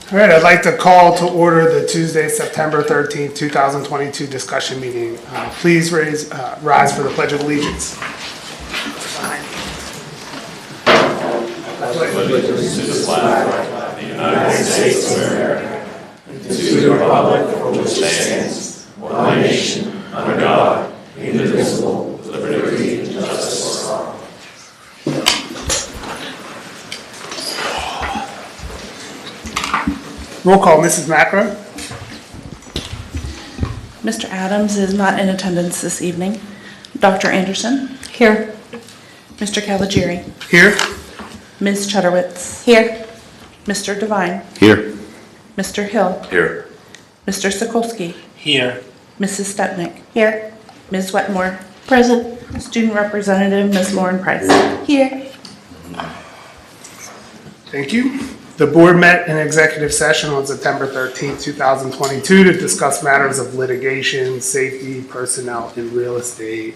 All right, I'd like to call to order the Tuesday, September 13th, 2022 discussion meeting. Please rise for the Pledge of Allegiance. Allegiance to the flag of the United States of America, and to the republic for which it stands, one nation, under God, indivisible, with liberty and justice for all. Roll call, Mrs. Macro. Mr. Adams is not in attendance this evening. Dr. Anderson? Here. Mr. Caligiuri? Here. Ms. Chudowitz? Here. Mr. Devine? Here. Mr. Hill? Here. Mr. Sokolsky? Here. Mrs. Stepnick? Here. Ms. Wetmore? Present. Student Representative Ms. Lauren Price? Here. Thank you. The board met in executive session on September 13th, 2022 to discuss matters of litigation, safety, personnel, and real estate.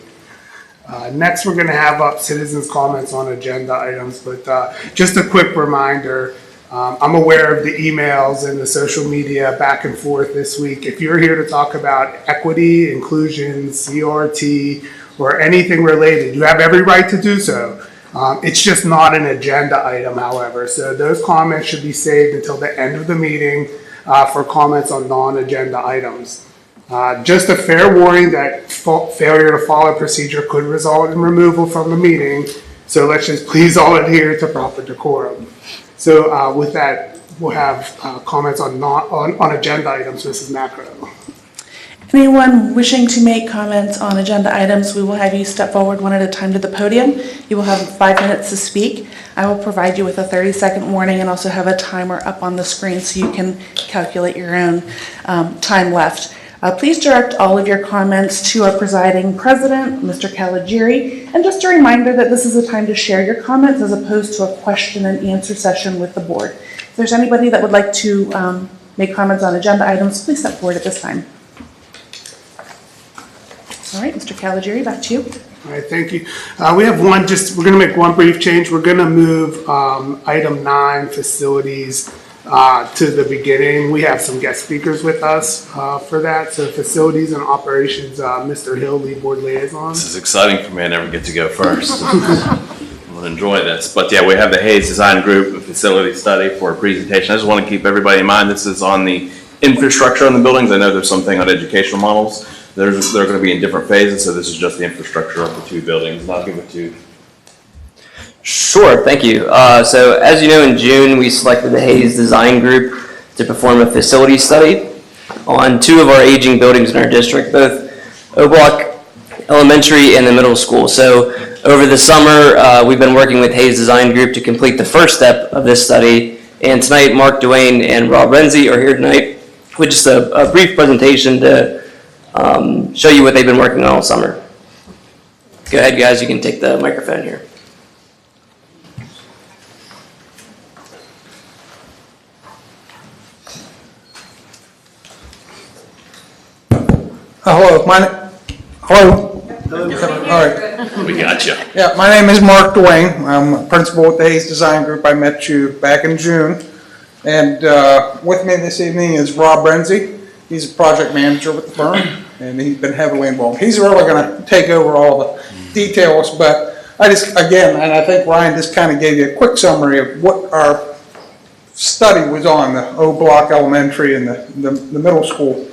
Next, we're going to have up citizens' comments on agenda items, but just a quick reminder, I'm aware of the emails and the social media back and forth this week. If you're here to talk about equity, inclusion, CRT, or anything related, you have every right to do so. It's just not an agenda item, however, so those comments should be saved until the end of the meeting for comments on non-agenda items. Just a fair warning that failure to follow procedure could result in removal from the meeting, so let's just please all adhere to proper decorum. So with that, we'll have comments on agenda items. Mrs. Macro. Anyone wishing to make comments on agenda items, we will have you step forward one at a time to the podium. You will have 5 minutes to speak. I will provide you with a 30-second warning and also have a timer up on the screen so you can calculate your own time left. Please direct all of your comments to our presiding president, Mr. Caligiuri, and just a reminder that this is a time to share your comments as opposed to a question and answer session with the board. If there's anybody that would like to make comments on agenda items, please step forward at this time. All right, Mr. Caligiuri, back to you. All right, thank you. We have we're going to make one brief change. We're going to move item 9, facilities, to the beginning. We have some guest speakers with us for that. So facilities and operations, Mr. Hill, lead board liaison. This is exciting for me. I never get to go first. I'll enjoy this. But yeah, we have the Hayes Design Group, a facility study for a presentation. I just want to keep everybody in mind, this is on the infrastructure on the buildings. I know there's something on educational models. They're going to be in different phases, so this is just the infrastructure of the 2 buildings. And I'll give it to. Sure, thank you. So as you know, in June, we selected the Hayes Design Group to perform a facility study on 2 of our aging buildings in our district, both O-Block Elementary and the middle school. So over the summer, we've been working with Hayes Design Group to complete the first step of this study. And tonight, Mark Duane and Rob Renzi are here tonight with just a brief presentation to show you what they've been working on all summer. Go ahead, guys, you can take the microphone here. Hello, hello. All right. We got you. Yeah, my name is Mark Duane. I'm a principal with the Hayes Design Group. I met you back in June. And with me this evening is Rob Renzi. He's a project manager with the firm, and he's been heavily involved. He's really going to take over all the details, but I just, again, and I think Ryan just kind of gave you a quick summary of what our study was on, the O-Block Elementary and the middle school,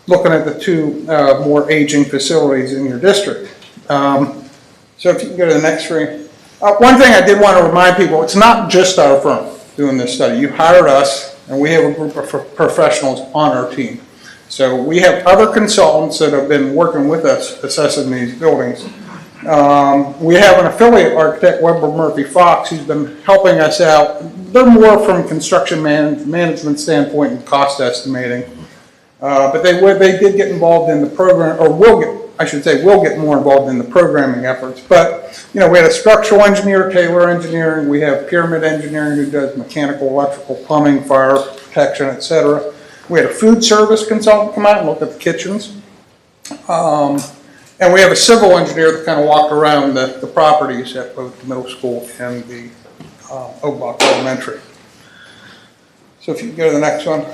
looking at the 2 more aging facilities in your district. So if you can go to the next screen. One thing I did want to remind people, it's not just our firm doing this study. You hired us, and we have a group of professionals on our team. So we have other consultants that have been working with us assessing these buildings. We have an affiliate architect, Weber Murphy Fox, who's been helping us out. They're more from construction management standpoint and cost estimating. But they did get involved in the program, or will get more involved in the programming efforts. But, you know, we had a structural engineer, Taylor Engineering. We have Pyramid Engineering, who does mechanical, electrical, plumbing, fire protection, etc. We had a food service consultant come out and look at the kitchens. And we have a civil engineer that kind of walked around the properties at both the middle school and the Oak Block Elementary. So if you can go to the next one.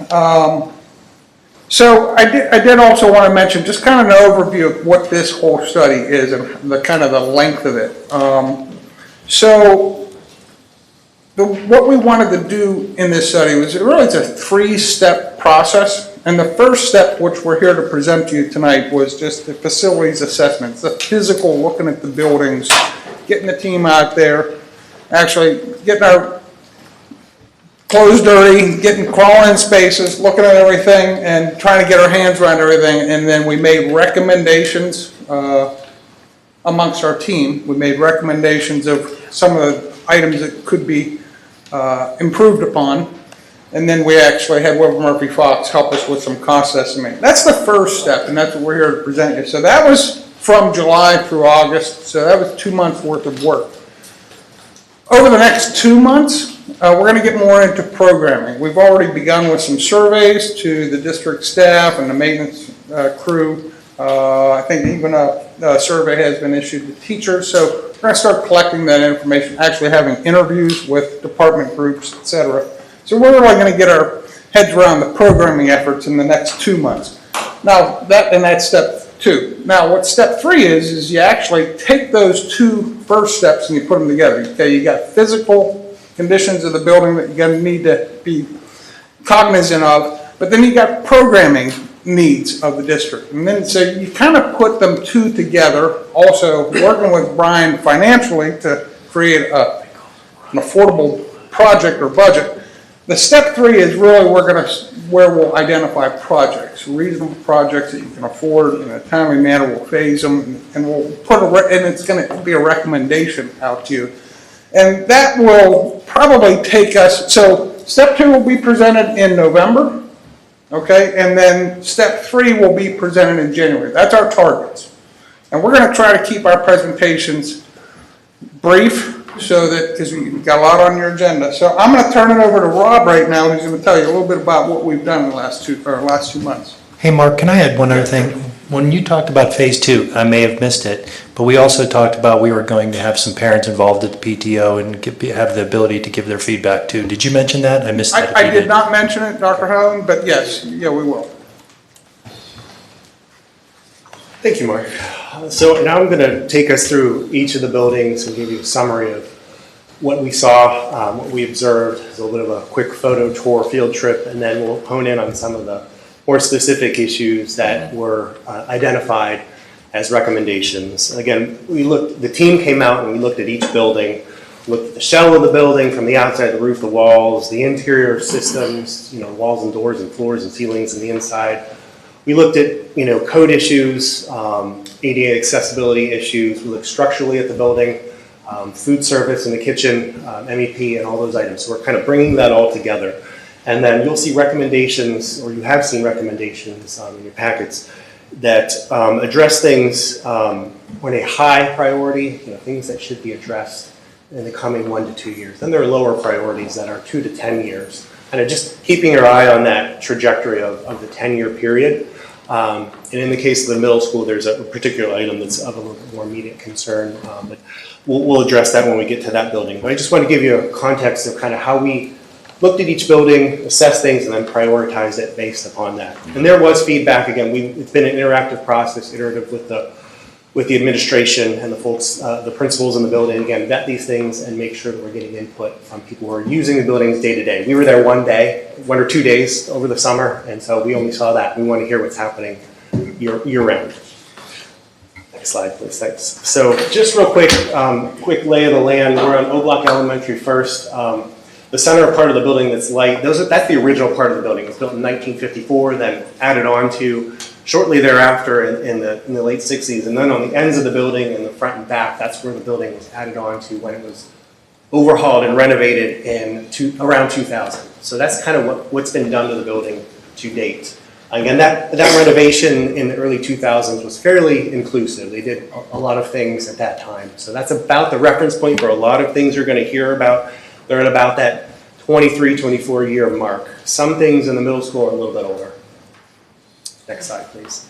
So I did also want to mention just kind of an overview of what this whole study is and the kind of the length of it. What we wanted to do in this study was it's a 3-step process. And the first step, which we're here to present to you tonight, was just the facilities assessments, the physical looking at the buildings, getting the team out there, actually getting our clothes dirty, getting crawl-in spaces, looking at everything, and trying to get our hands around everything. And then we made recommendations amongst our team. We made recommendations of some of the items that could be improved upon. And then we actually had Wilbur Murphy Fox help us with some cost estimate. That's the first step, and that's what we're here to present you. So that was from July through August, so that was 2 months worth of work. Over the next 2 months, we're going to get more into programming. We've already begun with some surveys to the district staff and the maintenance crew. I think even a survey has been issued to teachers, so we're going to start collecting that information, actually having interviews with department groups, etc. So we're really going to get our heads around the programming efforts in the next 2 months. Now, that's step 2. Now, what step 3 is you actually take those 2 first steps and you put them together. Okay, you got physical conditions of the building that you're going to need to be cognizant of, but then you got programming needs of the district. And then so you kind of put them 2 together, also working with Brian financially to create an affordable project or budget. The step 3 is really where we'll identify projects, reasonable projects that you can afford in a timely manner. We'll phase them, and we'll and it's going to be a recommendation out to you. And that will probably take us, so step 2 will be presented in November, okay? And then step 3 will be presented in January. That's our targets. And we're going to try to keep our presentations brief, so that, because we've got a lot on your agenda. So I'm going to turn it over to Rob right now, who's going to tell you a little bit about what we've done in the last 2 months. Hey, Mark, can I add one other thing? When you talked about phase 2, I may have missed it, but we also talked about we were going to have some parents involved at the PTO and have the ability to give their feedback too. Did you mention that? I missed that. I did not mention it, Dr. Howland, but yes, yeah, we will. Thank you, Mark. So now I'm going to take us through each of the buildings and give you a summary of what we saw, what we observed. It's a little bit of a quick photo tour, field trip, and then we'll hone in on some of the more specific issues that were identified as recommendations. Again, the team came out and we looked at each building, looked at the shell of the building from the outside, the roof, the walls, the interior systems, walls and doors and floors and ceilings and the inside. We looked at, code issues, ADA accessibility issues. We looked structurally at the building, food service in the kitchen, MEP, and all those items. So we're kind of bringing that all together. And then you'll see recommendations, or you have seen recommendations in your packets that address things when a high priority, things that should be addressed in the coming 1 to 2 years. Then there are lower priorities that are 2 to 10 years. And just keeping your eye on that trajectory of the 10-year period. And in the case of the middle school, there's a particular item that's of a little bit more immediate concern, but we'll address that when we get to that building. But I just want to give you a context of kind of how we looked at each building, assessed things, and then prioritized it based upon that. And there was feedback. Again, it's been an interactive process, iterative with the administration and the folks, the principals in the building. Again, vet these things and make sure that we're getting input from people who are using the buildings day to day. We were there 1 or 2 days over the summer, and so we only saw that. We want to hear what's happening year round. Next slide, please. Thanks. So just real quick, quick lay of the land. We're on O Block Elementary first. The center part of the building that's light, that's the original part of the building. It was built in 1954, then added on to shortly thereafter in the late 60s. And then on the ends of the building, in the front and back, that's where the building was added on to when it was overhauled and renovated in around 2000. So that's kind of what's been done to the building to date. Again, that renovation in the early 2000s was fairly inclusive. They did a lot of things at that time. So that's about the reference point for a lot of things you're going to hear about. They're at about that 23, 24 year mark. Some things in the middle school are a little bit older. Next slide, please.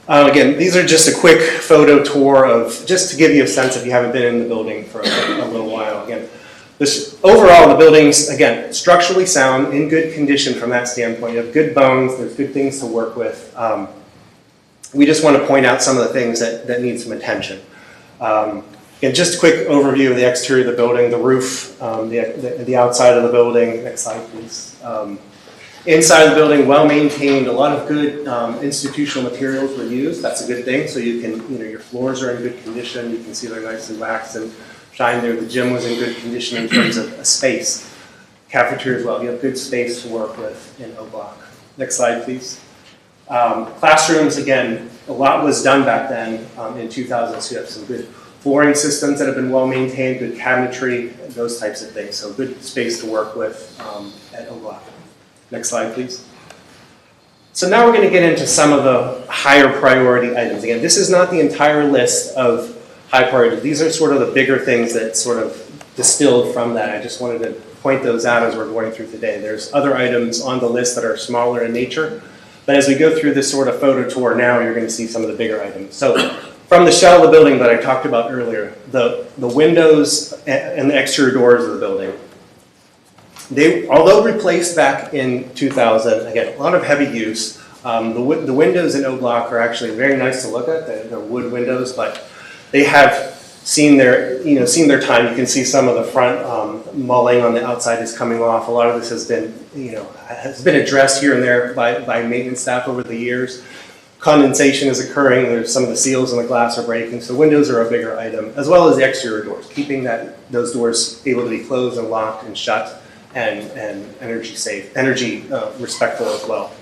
Again, these are just a quick photo tour of, just to give you a sense if you haven't been in the building for a little while. Again, Overall, the building's, again, structurally sound, in good condition from that standpoint. You have good bones, there's good things to work with. We just want to point out some of the things that need some attention. And just a quick overview of the exterior of the building, the roof, the outside of the building. Next slide, please. Inside the building, well maintained, a lot of good institutional materials were used. That's a good thing. So you can, your floors are in good condition. You can see they're nicely waxed and shined there. The gym was in good condition in terms of a space. Cafeteria as well. You have good space to work with in O Block. Next slide, please. Classrooms, again, a lot was done back then in 2000. So you have some good flooring systems that have been well maintained, good cabinetry, those types of things. So good space to work with at O Block. Next slide, please. So now we're going to get into some of the higher priority items. Again, this is not the entire list of high priority. These are sort of the bigger things that sort of distilled from that. I just wanted to point those out as we're going through today. There's other items on the list that are smaller in nature, but as we go through this sort of photo tour now, you're going to see some of the bigger items. So from the shell of the building that I talked about earlier, the windows and the exterior doors of the building, although replaced back in 2000, again, a lot of heavy use. The windows in O Block are actually very nice to look at. They're wood windows, but they have seen their time. You can see some of the front mulling on the outside is coming off. A lot of this has been addressed here and there by maintenance staff over the years. Condensation is occurring. There's some of the seals in the glass are breaking. So windows are a bigger item, as well as the exterior doors, keeping those doors able to be closed and locked and shut. And energy safe, respectful as well.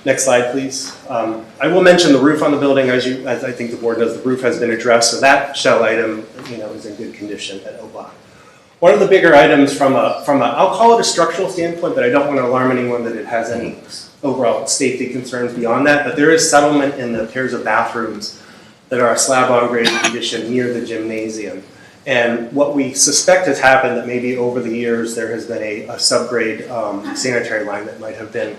Next slide, please. I will mention the roof on the building, as I think the board knows, the roof has been addressed, so that shell item, is in good condition at O Block. One of the bigger items from a I'll call it a structural standpoint, but I don't want to alarm anyone that it has any overall safety concerns beyond that. But there is settlement in the pairs of bathrooms that are a slab-on grade condition near the gymnasium. And what we suspect has happened that maybe over the years there has been a subgrade sanitary line that might have been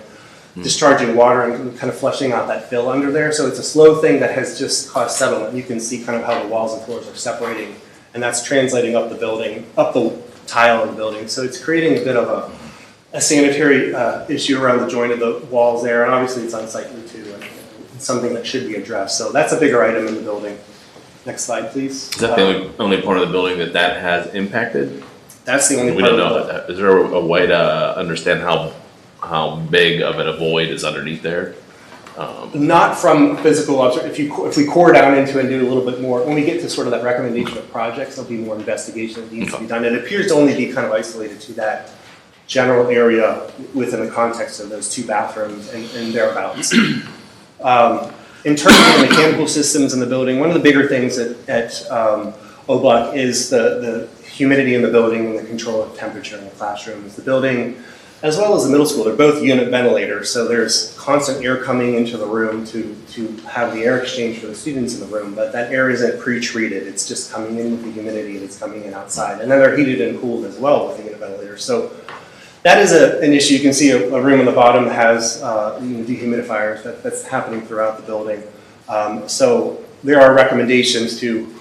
discharging water and kind of flushing out that fill under there. So it's a slow thing that has just caused settlement. You can see kind of how the walls and floors are separating, and that's translating up the building, up the tile of the building. So it's creating a bit of a sanitary issue around the joint of the walls there, and obviously it's unsightly too, and it's something that should be addressed. So that's a bigger item in the building. Next slide, please. Is that the only part of the building that has impacted? That's the only We part don't of the know building. that. Is there a way to understand how big of a void is underneath there? Not from physical observation. If we core down into it and do a little bit more, when we get to sort of that recommendation of projects, there'll be more investigation that needs to be done. It appears to only be kind of isolated to that general area within the context of those two bathrooms and thereabouts. In terms of the mechanical systems in the building, one of the bigger things at O Block is the humidity in the building and the control of temperature in the classrooms. The building, as well as the middle school, they're both unit ventilators, so there's constant air coming into the room to have the air exchange for the students in the room, but that air isn't pre-treated. It's just coming in with the humidity that's coming in outside. And then they're heated and cooled as well with the unit ventilators. So that is an issue. You can see a room on the bottom that has dehumidifiers. That's happening throughout the building. So there are recommendations to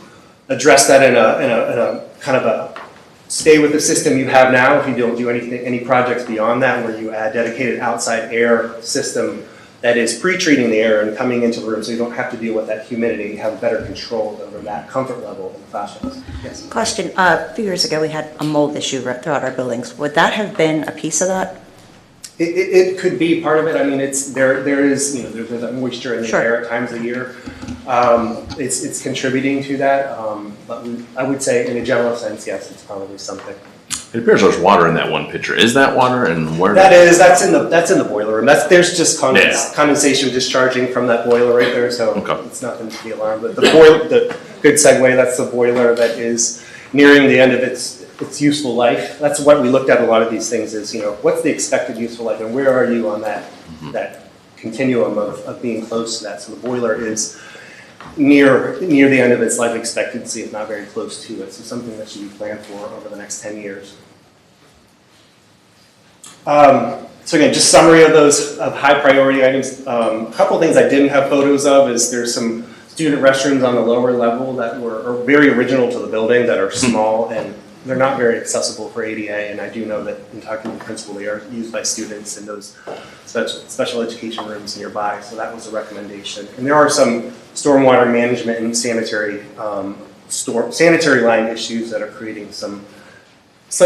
address that in a kind of a stay with the system you have now. If you don't do any projects beyond that, where you add dedicated outside air system that is pre-treating the air and coming into the room, so you don't have to deal with that humidity. You have better control over that comfort level in the classrooms. Yes. Question, a few years ago, we had a mold issue throughout our buildings. Would that have been a piece of that? It could be part of it. I mean, there's that moisture in the Sure. air at times of the year. It's contributing to that, but I would say in a general sense, yes, it's probably something. It appears there's water in that one picture. Is that water, and where? That's in the boiler room. There's just Yeah. condensation discharging from that boiler right there, so Okay. it's nothing to be alarmed. But the good segue, that's the boiler that is nearing the end of its useful life. That's what we looked at a lot of these things is, what's the expected useful life, and where are you on that continuum of being close to that? So the boiler is near the end of its life expectancy, if not very close to it. So something that should be planned for over the next 10 years. So again, just summary of those high priority items. A couple things I didn't have photos of is there's some student restrooms on the lower level that are very original to the building, that are small and they're not very accessible for ADA, and I do know that in talking to the principal, they are used by students in those special education rooms nearby, so that was a recommendation. And there are some stormwater management and sanitary line issues that are creating some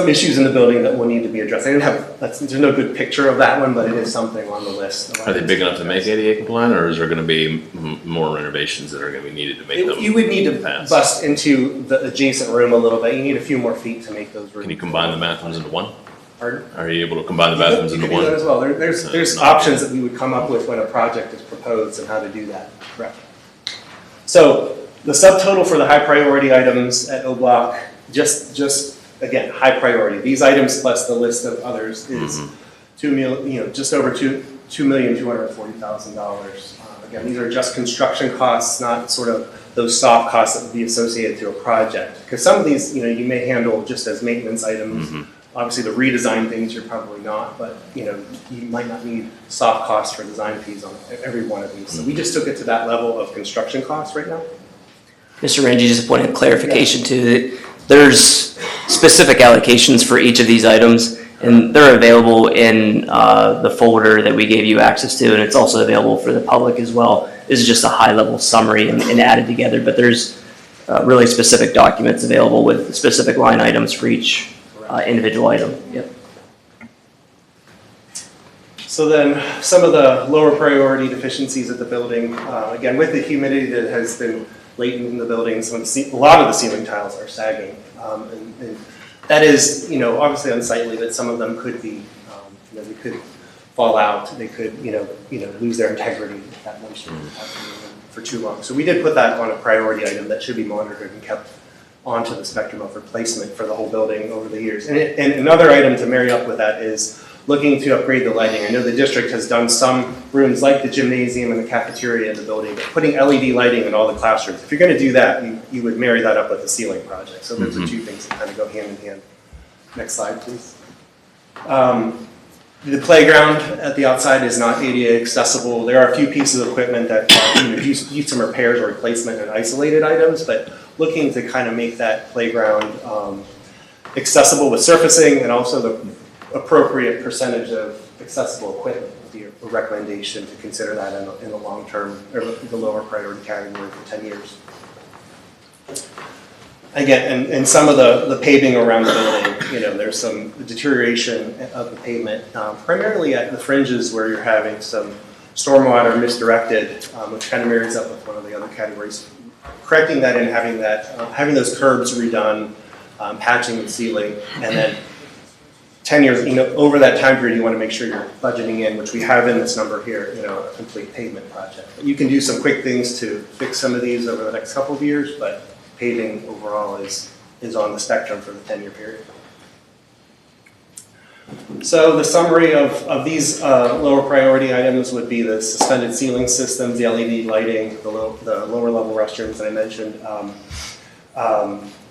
issues in the building that will need to be addressed. There's no good picture of that one, but it is something on the list. Are they big enough to make ADA compliant, or is there going to be more renovations that are going to be needed to make them? You would need to pass? bust into the adjacent room a little bit. You need a few more feet to make those rooms. Can you combine the bathrooms into one? Pardon? Are you able to combine the bathrooms You into could do that as one? well. There's options that we would come up with when a project is proposed and how to do that. Correct. So the subtotal for the high priority items at O Block, just again, high priority. These items plus the list of others is just over $2,240,000. Again, these are just construction costs, not sort of those soft costs that would be associated to a project. Because some of these, you may handle just as maintenance items. Obviously, the redesign things you're probably not, but you might not need soft costs for design fees on every one of these. So we just took it to that level of construction costs right now. Mr. Rangi, just a point of clarification too, that there's specific allocations for each of these items, and they're available in the folder that we gave you access to, and it's also available for the public as well. This is just a high-level summary and added together, but there's really specific documents available with specific line items for each individual item. Yep. So then, some of the lower priority deficiencies at the building, again, with the humidity that has been latent in the buildings, a lot of the ceiling tiles are sagging. And that is, obviously unsightly, but some of them could be, they could fall out, they could, lose their integrity if that moisture for too long. So we did put that on a priority item that should be monitored and kept onto the spectrum of replacement for the whole building over the years. And another item to marry up with that is looking to upgrade the lighting. I know the district has done some rooms like the gymnasium and the cafeteria in the building, but putting LED lighting in all the classrooms. If you're going to do that, you would marry that up with the ceiling project. So those are two things that kind of go hand in hand. Next slide, please. The playground at the outside is not ADA accessible. There are a few pieces of equipment that need some repairs or replacement and isolated items, but looking to kind of make that playground accessible with surfacing and also the appropriate percentage of accessible equipment would be a recommendation to consider that in the long term, or the lower priority category for 10 years. Again, and some of the paving around the building, there's some deterioration of the pavement, primarily at the fringes where you're having some stormwater misdirected, which kind of marries up with one of the other categories. Correcting that and having those curbs redone, patching the ceiling, and then 10 years, over that time period, you want to make sure you're budgeting in, which we have in this number here, a complete pavement project. But you can do some quick things to fix some of these over the next couple of years, but paving overall is on the spectrum for the 10-year period. So the summary of these lower priority items would be the suspended ceiling systems, the LED lighting, the lower level restrooms that I mentioned,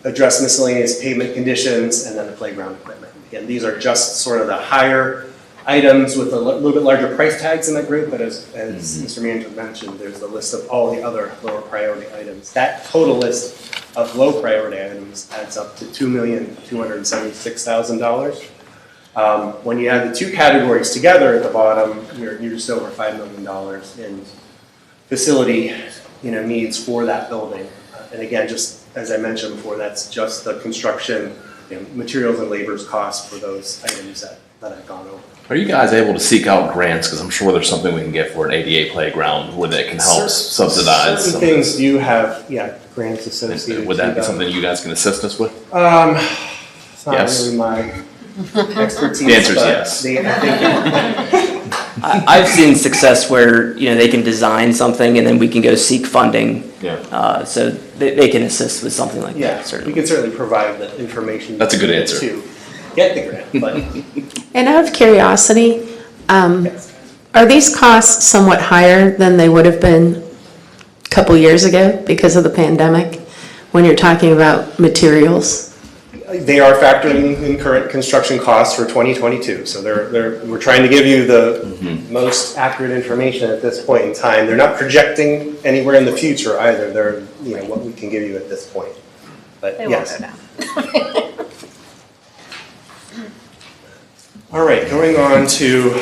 address miscellaneous pavement conditions, and then the playground equipment. Again, these are just sort of the higher items with a little bit larger price tags in that group, but as Mr. Manager mentioned, there's the list of all the other lower priority items. That total list of low priority items adds up to $2,276,000. When you add the two categories together at the bottom, you're just over $5 million in facility needs for that building. And again, just as I mentioned before, that's just the construction, materials and labor's costs for those items that I've gone over. Are you guys able to seek out grants? Because I'm sure there's something we can get for an ADA playground where that can help subsidize. Certain things do have, grants associated. Would that be something you guys can assist us with? It's not really my expertise. The answer is yes. I've seen success where, they can design something and then we can go seek funding. Yeah. So they can assist with something like Yeah, that, certainly. we can certainly provide the information. That's a good answer. To get the grant, but. And out of curiosity, are these costs somewhat higher than they would have been a couple years ago because of the pandemic, when you're talking about materials? They are factoring in current construction costs for 2022. So we're trying to give you the most accurate information at this point in time. They're not projecting anywhere in the future either. They're, what we can give you at this point. But They yes. won't go down. All right, going on to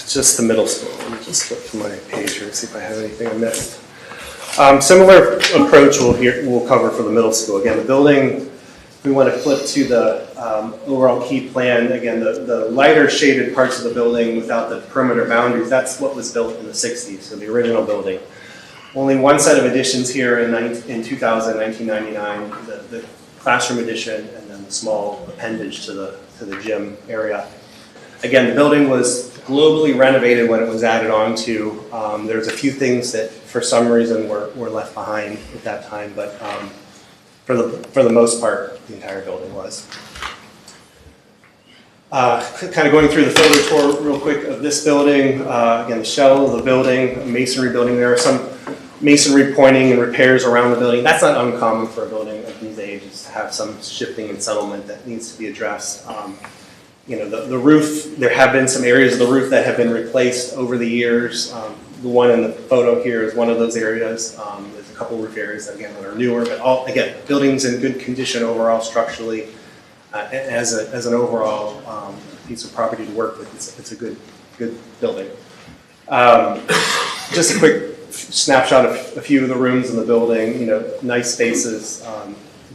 just the middle school. Let me just flip to my page here and see if I have anything I missed. Similar approach we'll cover for the middle school. Again, the building, we want to flip to the overall key plan. Again, the lighter shaded parts of the building without the perimeter boundaries, that's what was built in the 60s, so the original building. Only one set of additions here in 1999, the classroom addition and then the small appendage to the gym area. Again, the building was globally renovated when it was added on to. There's a few things that for some reason were left behind at that time, but for the most part, the entire building was. Kind of going through the photo tour real quick of this building. Again, the shell of the building, a masonry building. There are some masonry pointing and repairs around the building. That's not uncommon for a building of these ages to have some shifting and settlement that needs to be addressed. You know, the roof, there have been some areas of the roof that have been replaced over the years. The one in the photo here is one of those areas. There's a couple roof areas that, again, that are newer, but all, again, buildings in good condition overall structurally. As an overall piece of property to work with, it's a good building. Just a quick snapshot of a few of the rooms in the building. You know, nice spaces,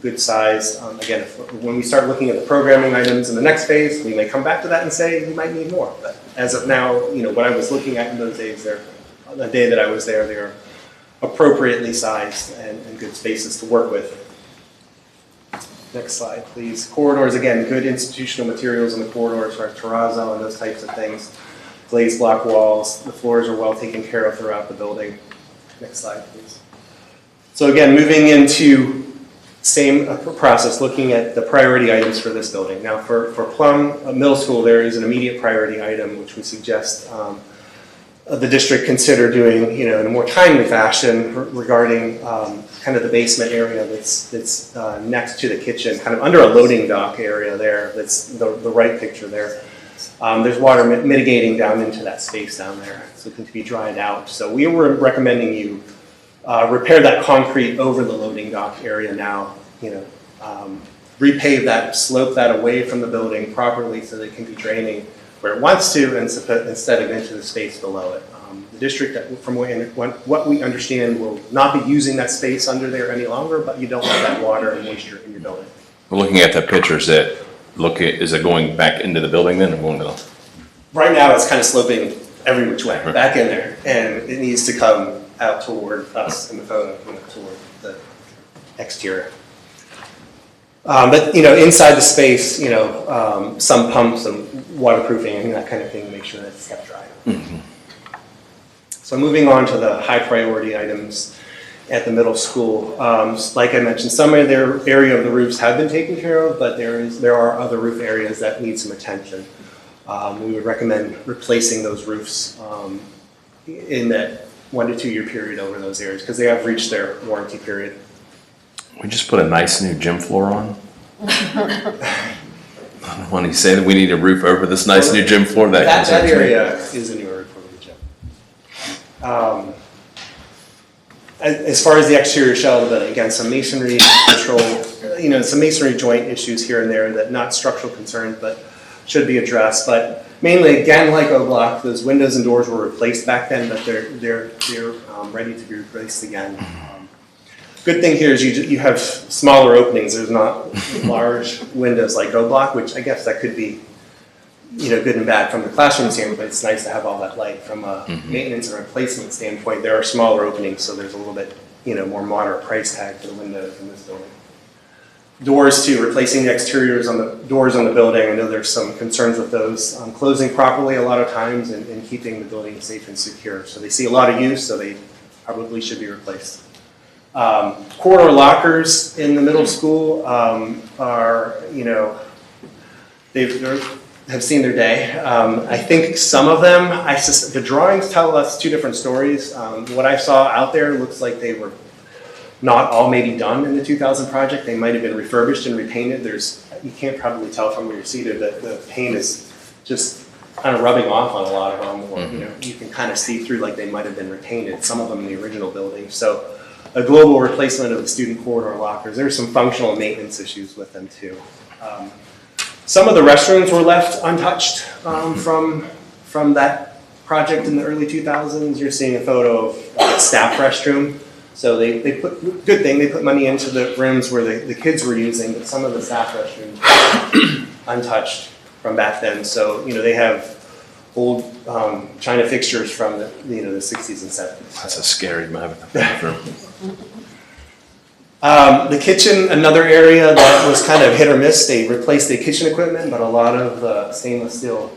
good size. Again, when we start looking at the programming items in the next phase, we may come back to that and say we might need more. But as of now, you know, what I was looking at in those days, the day that I was there, they're appropriately sized and good spaces to work with. Next slide, please. Corridors, again, good institutional materials in the corridors for terrazzo and those types of things. Glazed block walls. The floors are well taken care of throughout the building. Next slide, please. So again, moving into same process, looking at the priority items for this building. Now for Plum Middle School, there is an immediate priority item, which we suggest the district consider doing, you know, in a more timely fashion regarding kind of the basement area that's next to the kitchen, kind of under a loading dock area there. That's the right picture there. There's water mitigating down into that space down there. It's looking to be dried out. So we were recommending you repair that concrete over the loading dock area now, you know, repave that, slope that away from the building properly so that it can be draining where it wants to instead of into the space below it. The district, from what we understand, will not be using that space under there any longer, but you don't want that water and moisture in your building. We're looking at the pictures that is it going back into the building then or going to the? Right now it's kind of sloping every which way, back in there, and it needs to come out toward us in the photo, you know, toward the exterior. But, you know, inside the space, you know, some pumps and waterproofing and that kind of thing to make sure that it's kept dry. Mm-hmm. So moving on to the high priority items at the middle school. Like I mentioned, some of their area of the roofs have been taken care of, but there are other roof areas that need some attention. We would recommend replacing those roofs in that 1 to 2 year period over those areas because they have reached their warranty period. We just put a nice new gym floor on. When he said we need a roof over this nice new gym floor, that area is a newer roof over the gym. As far as the exterior shell of the building, again, some masonry you know, some masonry joint issues here and there that not structural concerns, but should be addressed. But mainly, again, like O-Block, those windows and doors were replaced back then, but they're ready to be replaced again. Good thing here is you have smaller openings. There's not large windows like O-Block, which I guess that could be, you know, good and bad from the classroom standpoint. It's nice to have all that light. From a maintenance and replacement standpoint, there are smaller openings, so there's a little bit, you know, more moderate price tag for the windows in this building. Doors too, replacing the exteriors on the doors on the building. I know there's some concerns with those. Closing properly a lot of times and keeping the building safe and secure. So they see a lot of use, so they probably should be replaced. Corridor lockers in the middle school are, you know, they have seen their day. I think some of them, the drawings tell us two different stories. What I saw out there looks like they were not all maybe done in the 2000 project. They might have been refurbished and repainted. You can't probably tell from where you're seated that the paint is just kind of rubbing off on a lot of them, or you know, you can kind of see through like they might have been repainted, some of them in the original building. So a global replacement of the student corridor lockers. There's some functional maintenance issues with them too. Some of the restrooms were left untouched from that project in the early 2000s. You're seeing a photo of a staff restroom. So they put, good thing, they put money into the rooms where the kids were using, but some of the staff restrooms were untouched from back then. So, they have old china fixtures from the 60s and 70s. That's a scary bathroom. The kitchen, another area that was kind of hit or miss. They replaced the kitchen equipment, but a lot of the stainless steel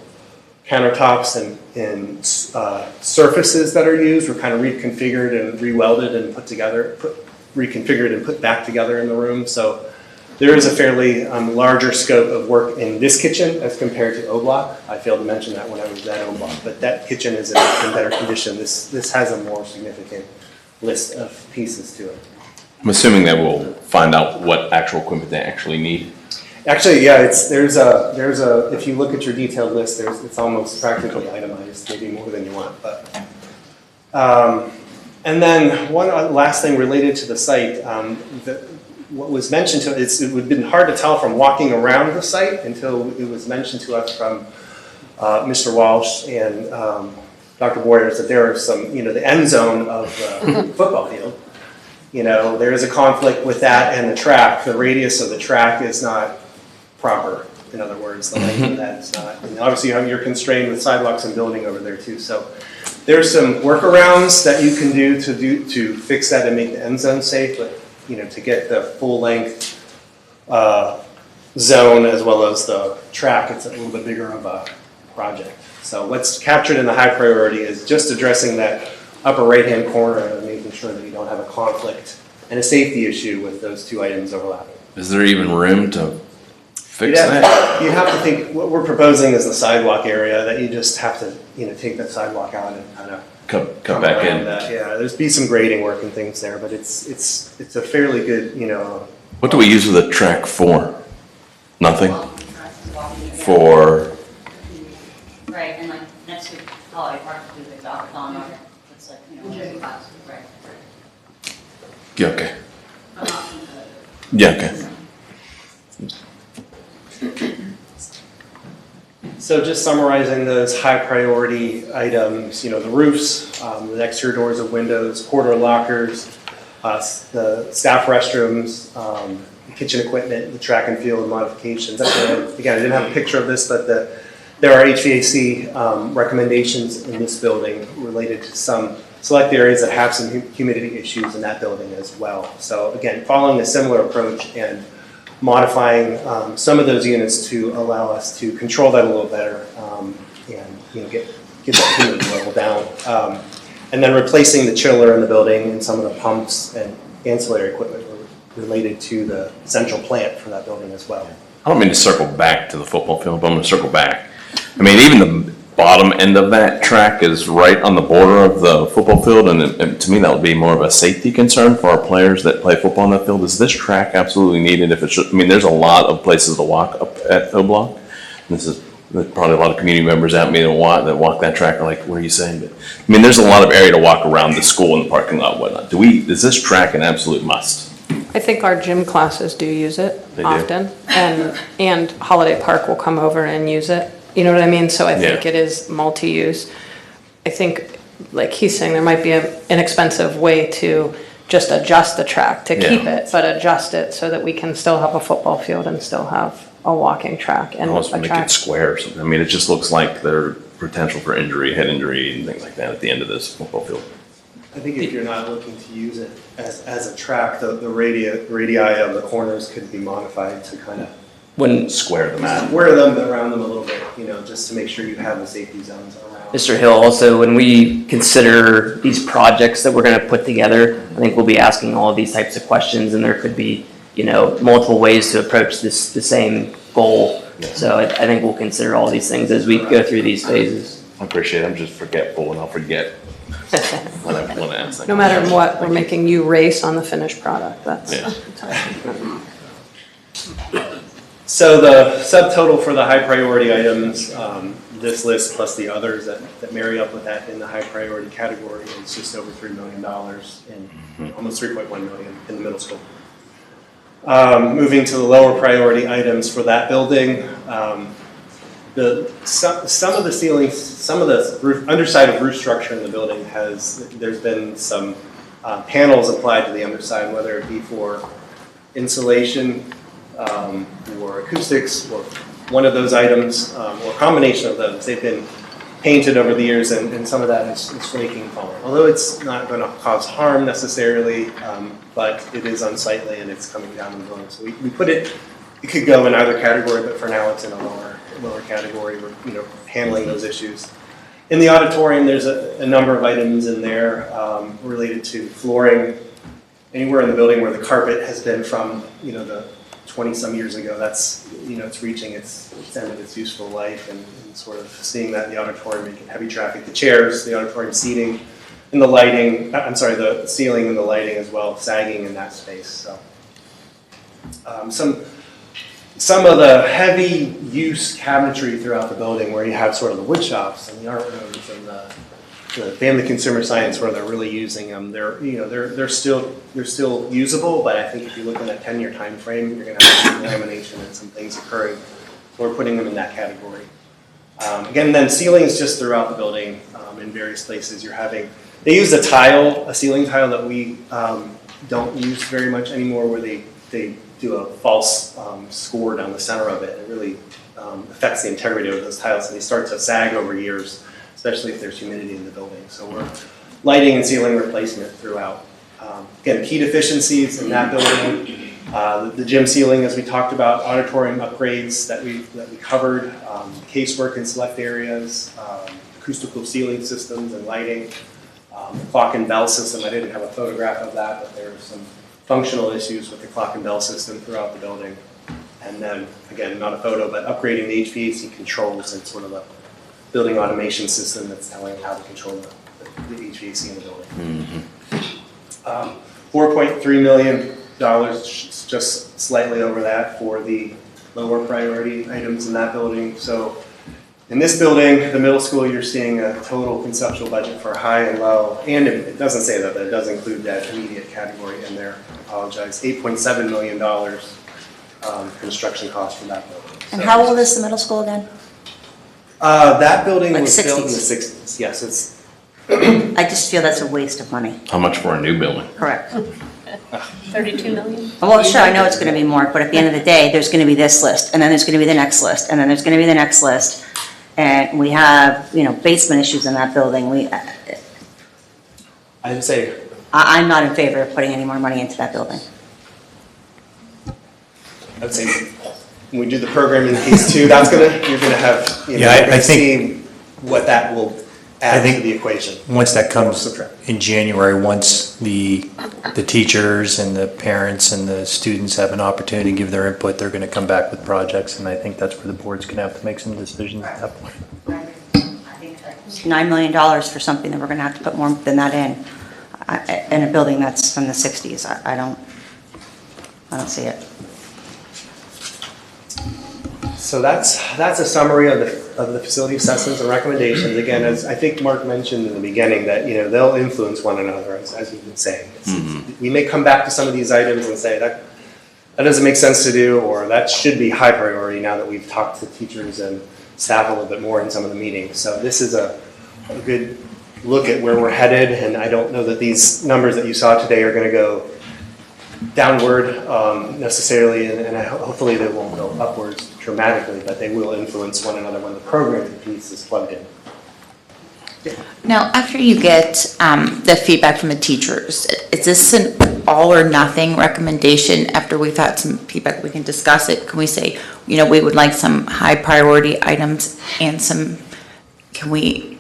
countertops and surfaces that are used were kind of reconfigured and re-welded and reconfigured and put back together in the room. So there is a fairly larger scope of work in this kitchen as compared to O Block. I failed to mention that when I was at O Block, but that kitchen is in better condition. This has a more significant list of pieces to it. I'm assuming that we'll find out what actual equipment they actually need. Actually, yeah, there's a if you look at your detailed list, it's almost practically itemized, maybe more than you want. But and then one last thing related to the site, what was mentioned to it would have been hard to tell from walking around the site until it was mentioned to us from Mr. Walsh and Dr. Boyers that there are some, the end zone of the football field. There is a conflict with that and the track. The radius of the track is not proper. In other words, the length of that is not. And obviously, you're constrained with sidewalks and building over there too. So there's some workarounds that you can do to fix that and make the end zone safe. But to get the full length zone as well as the track, it's a little bit bigger of a project. So what's captured in the high priority is just addressing that upper right-hand corner and making sure that you don't have a conflict and a safety issue with those two items overlapping. Is there even room to fix that? You have to think, what we're proposing is the sidewalk area, that you just have to, take that sidewalk out and kind of Cut back in. Yeah, there's be some grading work and things there, but it's a fairly good, What do we use the track for? Nothing? For, Right, and like next week, Holiday Park will do the Plum, or it's like, class, right? yeah, okay. I'm not into it. Yeah, okay. So just summarizing those high priority items, the roofs, the exterior doors of windows, corridor lockers, the staff restrooms, the kitchen equipment, the track and field modifications. Again, I didn't have a picture of this, but there are HVAC recommendations in this building related to some select areas that have some humidity issues in that building as well. So again, following a similar approach and modifying some of those units to allow us to control that a little better and get that humidity level down. And then replacing the chiller in the building and some of the pumps and ancillary equipment related to the central plant for that building as well. I don't mean to circle back to the football field, but I'm going to circle back. I mean, even the bottom end of that track is right on the border of the football field, and to me, that would be more of a safety concern for our players that play football on that field. Is this track absolutely needed? There's a lot of places to walk up at O Block. This is probably a lot of community members out me that walk that track are like, what are you saying? But there's a lot of area to walk around the school and the parking lot and whatnot. Is this track an absolute must? I think our gym classes do use it They do? often, and Holiday Park will come over and use it. You know what I mean? So I think Yeah. it is multi-use. I think, like he's saying, there might be an inexpensive way to just adjust the track, to keep it, but adjust it so that we can still have a football field and still have a walking track and Almost a make track. it square or something. It just looks like there's potential for injury, head injury, and things like that at the end of this football field. I think if you're not looking to use it as a track, the radii of the corners could be modified to kind of Square the mat. wear them around them a little bit, just to make sure you have the safety zones around. Mr. Hill, also, when we consider these projects that we're gonna put together, I think we'll be asking all of these types of questions, and there could be, multiple ways to approach the same goal. So I think we'll consider all these things as we go through these phases. I appreciate it. I'm just forgetful, and I'll forget when I want to ask that. No matter what, we're making you race on the finished product. That's. Yeah. So the subtotal for the high priority items, this list plus the others that marry up with that in the high priority category is just over $3 million and almost $3.1 million in the middle school. Moving to the lower priority items for that building, some of the ceilings, some of the underside of roof structure in the building there's been some panels applied to the underside, whether it be for insulation or acoustics or one of those items or a combination of those. They've been painted over the years, and some of that is flaking and falling. Although it's not going to cause harm necessarily, but it is unsightly and it's coming down in the building. So we put it could go in either category, but for now it's in a lower category. We're handling those issues. In the auditorium, there's a number of items in there related to flooring. Anywhere in the building where the carpet has been from, the 20-some years ago, that's, it's reaching its end of its useful life, and sort of seeing that in the auditorium, making heavy traffic. The chairs, the auditorium seating, and the lighting, the ceiling and the lighting as well, sagging in that space. So some of the heavy use cabinetry throughout the building, where you have sort of the wood shops and the art rooms and the family consumer science, where they're really using them, they're still usable. But I think if you look in that 10-year time frame, you're going to have some lamination and some things occurring. So we're putting them in that category. Again, then ceilings just throughout the building in various places. They use a ceiling tile that we don't use very much anymore, where they do a false score down the center of it. It really affects the integrity of those tiles, and they start to sag over years, especially if there's humidity in the building. So we're lighting and ceiling replacement throughout. Again, key deficiencies in that building. The gym ceiling, as we talked about, auditorium upgrades that we covered, casework in select areas, acoustical ceiling systems and lighting, the clock and bell system. I didn't have a photograph of that, but there were some functional issues with the clock and bell system throughout the building. And then, again, not a photo, but upgrading the HVAC controls and sort of a building automation system that's telling how to control the HVAC in the building. $4.3 million, just slightly over that for the lower priority items in that building. So in this building, the middle school, you're seeing a total conceptual budget for high and low, and it doesn't say that, but it does include that immediate category in there. I apologize. $8.7 million construction cost for that building. And how old is the middle school again? That building Like was built in the 60s. 60s. Yes, it's. I just feel that's a waste of money. How much for a new building? Correct. 32 million? Well, sure, I know it's going to be more, but at the end of the day, there's going to be this list, and then there's going to be the next list, and then there's going to be the next list. And we have, basement issues in that building. I would say. I'm not in favor of putting any more money into that building. I'd say when we do the program in phase 2, you're gonna have, Yeah, I think- see what that will I add think to the equation. Once that comes Subtract. in January, once the teachers and the parents and the students have an opportunity to give their input, they're gonna come back with projects, and I think that's where the board's gonna have to make some decisions at that point. $9 million for something that we're going to have to put more than that in a building that's from the 60s. I don't see it. So that's a summary of the facility assessments and recommendations. Again, as I think Mark mentioned in the beginning, that they'll influence one another, as we've been saying. We may come back to some of these items and say that doesn't make sense to do, or that should be high priority now that we've talked to teachers and staff a little bit more in some of the meetings. So this is a good look at where we're headed, and I don't know that these numbers that you saw today are going to go downward necessarily, and hopefully they won't go upwards dramatically, but they will influence one another when the program piece is plugged in. Now, after you get the feedback from the teachers, is this an all or nothing recommendation? After we've had some feedback, we can discuss it. Can we say, we would like some high priority items and some, can we?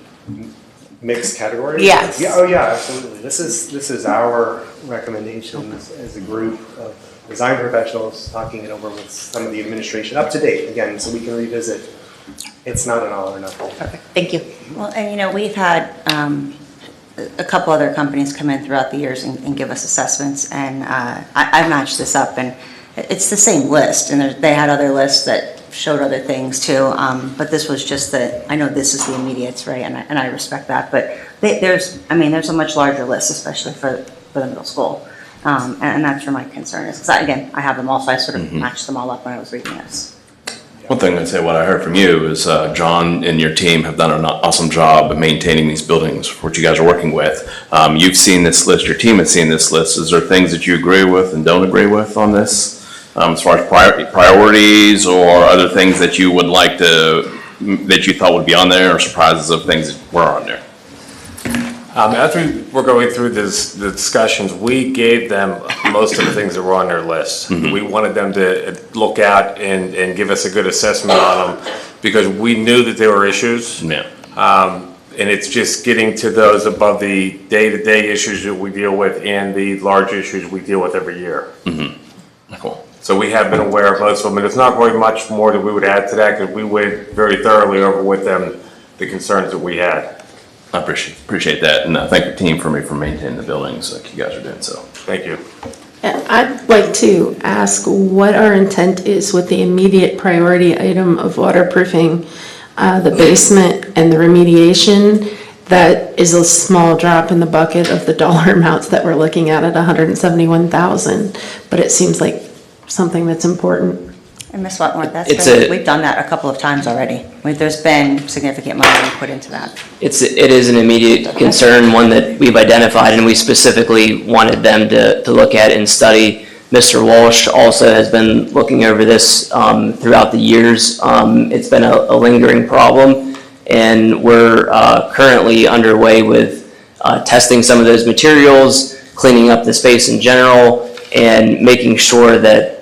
Mixed categories? Yes. Yeah, oh yeah, absolutely. This is our recommendations as a group of design professionals, talking it over with some of the administration, up to date, again, so we can revisit. It's not an all or nothing. Perfect, thank you. Well, and we've had a couple other companies come in throughout the years and give us assessments, and I've matched this up, and it's the same list, and they had other lists that showed other things too, but this was just I know this is the immediates, right, and I respect that, but there's a much larger list, especially for the middle school. And that's where my concern is, because again, I have them all, so I sort of matched them all up when I was reading this. One thing I'd say, what I heard from you is John and your team have done an awesome job of maintaining these buildings, what you guys are working with. You've seen this list, your team has seen this list. Is there things that you agree with and don't agree with on this? As far as priorities or other things that you would like to, that you thought would be on there, or surprises of things that were on there? As we were going through the discussions, we gave them most of the things that were on their list. We wanted them to look at and give us a good assessment on them, because we knew that there were issues. Yeah. And it's just getting to those above the day-to-day issues that we deal with and the large issues we deal with every year. Cool. So we have been aware of most of them, and it's not very much more that we would add to that, because we went very thoroughly over with them the concerns that we had. I appreciate that, and thank your team for maintaining the buildings like you guys are doing, so. Thank you. I'd like to ask what our intent is with the immediate priority item of waterproofing the basement and the remediation. That is a small drop in the bucket of the dollar amounts that we're looking at $171,000, but it seems like something that's important. And Ms. Wetmore, we've done that a couple of times already. There's been significant money put into that. It is an immediate concern, one that we've identified, and we specifically wanted them to look at and study. Mr. Walsh also has been looking over this throughout the years. It's been a lingering problem, and we're currently underway with testing some of those materials, cleaning up the space in general, and making sure that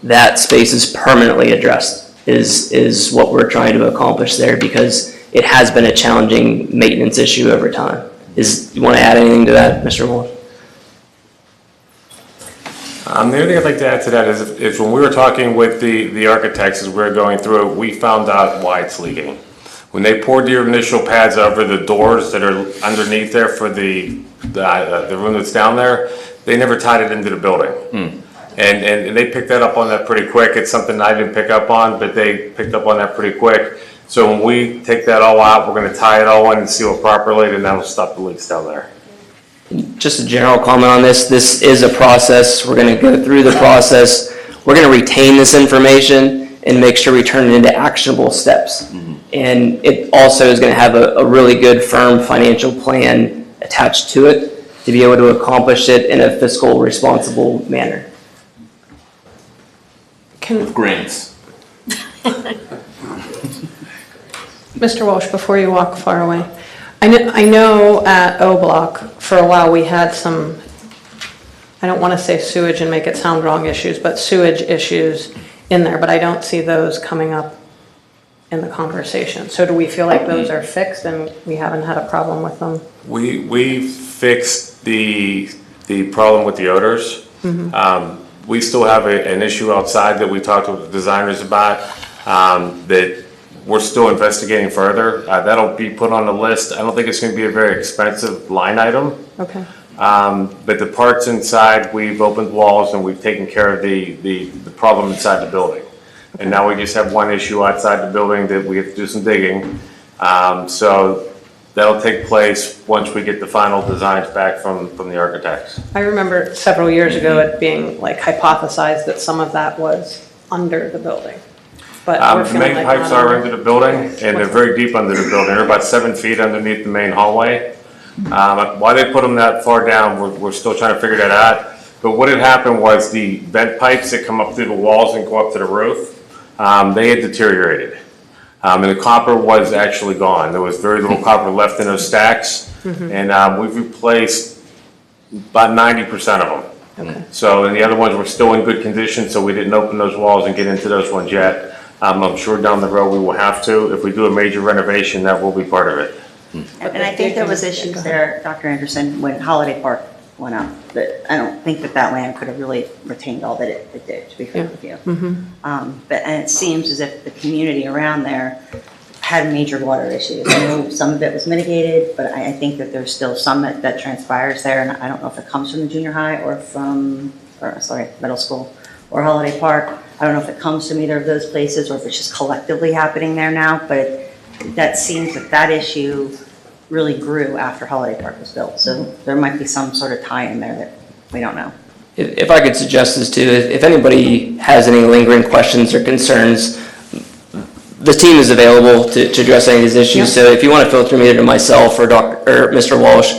that space is permanently addressed is what we're trying to accomplish there, because it has been a challenging maintenance issue over time. You want to add anything to that, Mr. Walsh? The only thing I'd like to add to that is when we were talking with the architects as we were going through it, we found out why it's leaking. When they poured the initial pads over the doors that are underneath there for the room that's down there, they never tied it into the building. And they picked that up on that pretty quick. It's something I didn't pick up on, but they picked up on that pretty quick. So when we take that all out, we're going to tie it all in and seal it properly, and that'll stop the leaks down there. Just a general comment on this. This is a process. We're going to go through the process. We're going to retain this information and make sure we turn it into actionable steps. And it also is going to have a really good, firm financial plan attached to it to be able to accomplish it in a fiscal responsible manner. Grants. Mr. Walsh, before you walk far away, I know at O Block, for a while, we had some, I don't want to say sewage and make it sound wrong issues, but sewage issues in there, but I don't see those coming up in the conversation. So do we feel like those are fixed and we haven't had a problem with them? We fixed the problem with the odors. We still have an issue outside that we talked with the designers about that we're still investigating further. That'll be put on the list. I don't think it's going to be a very expensive line item. Okay. But the parts inside, we've opened walls and we've taken care of the problem inside the building. And now we just have one issue outside the building that we have to do some digging. So that'll take place once we get the final designs back from the architects. I remember several years ago it being like hypothesized that some of that was under the building. But we're The feeling main like pipes not are under the building, and they're very deep under the building. They're about 7 feet underneath the main hallway. Why they put them that far down, we're still trying to figure that out. But what had happened was the vent pipes that come up through the walls and go up to the roof, they had deteriorated. And the copper was actually gone. There was very little copper left in those stacks. And we've replaced about 90% of them. Okay. So, and the other ones were still in good condition, so we didn't open those walls and get into those ones yet. I'm sure down the road we will have to. If we do a major renovation, that will be part of it. And I think there was issues there, Dr. Anderson, when Holiday Park went up, but I don't think that land could have really retained all that it did, to be frank with you. And it seems as if the community around there had major water issues. I know some of it was mitigated, but I think that there's still some that transpires there, and I don't know if it comes from the junior high or middle school or Holiday Park. I don't know if it comes from either of those places or if it's just collectively happening there now, but that seems that issue really grew after Holiday Park was built. So there might be some sort of tie in there we don't know. If I could suggest this too, if anybody has any lingering questions or concerns, the team is available to address any of these issues. So if you want to filter me to myself or Mr. Walsh,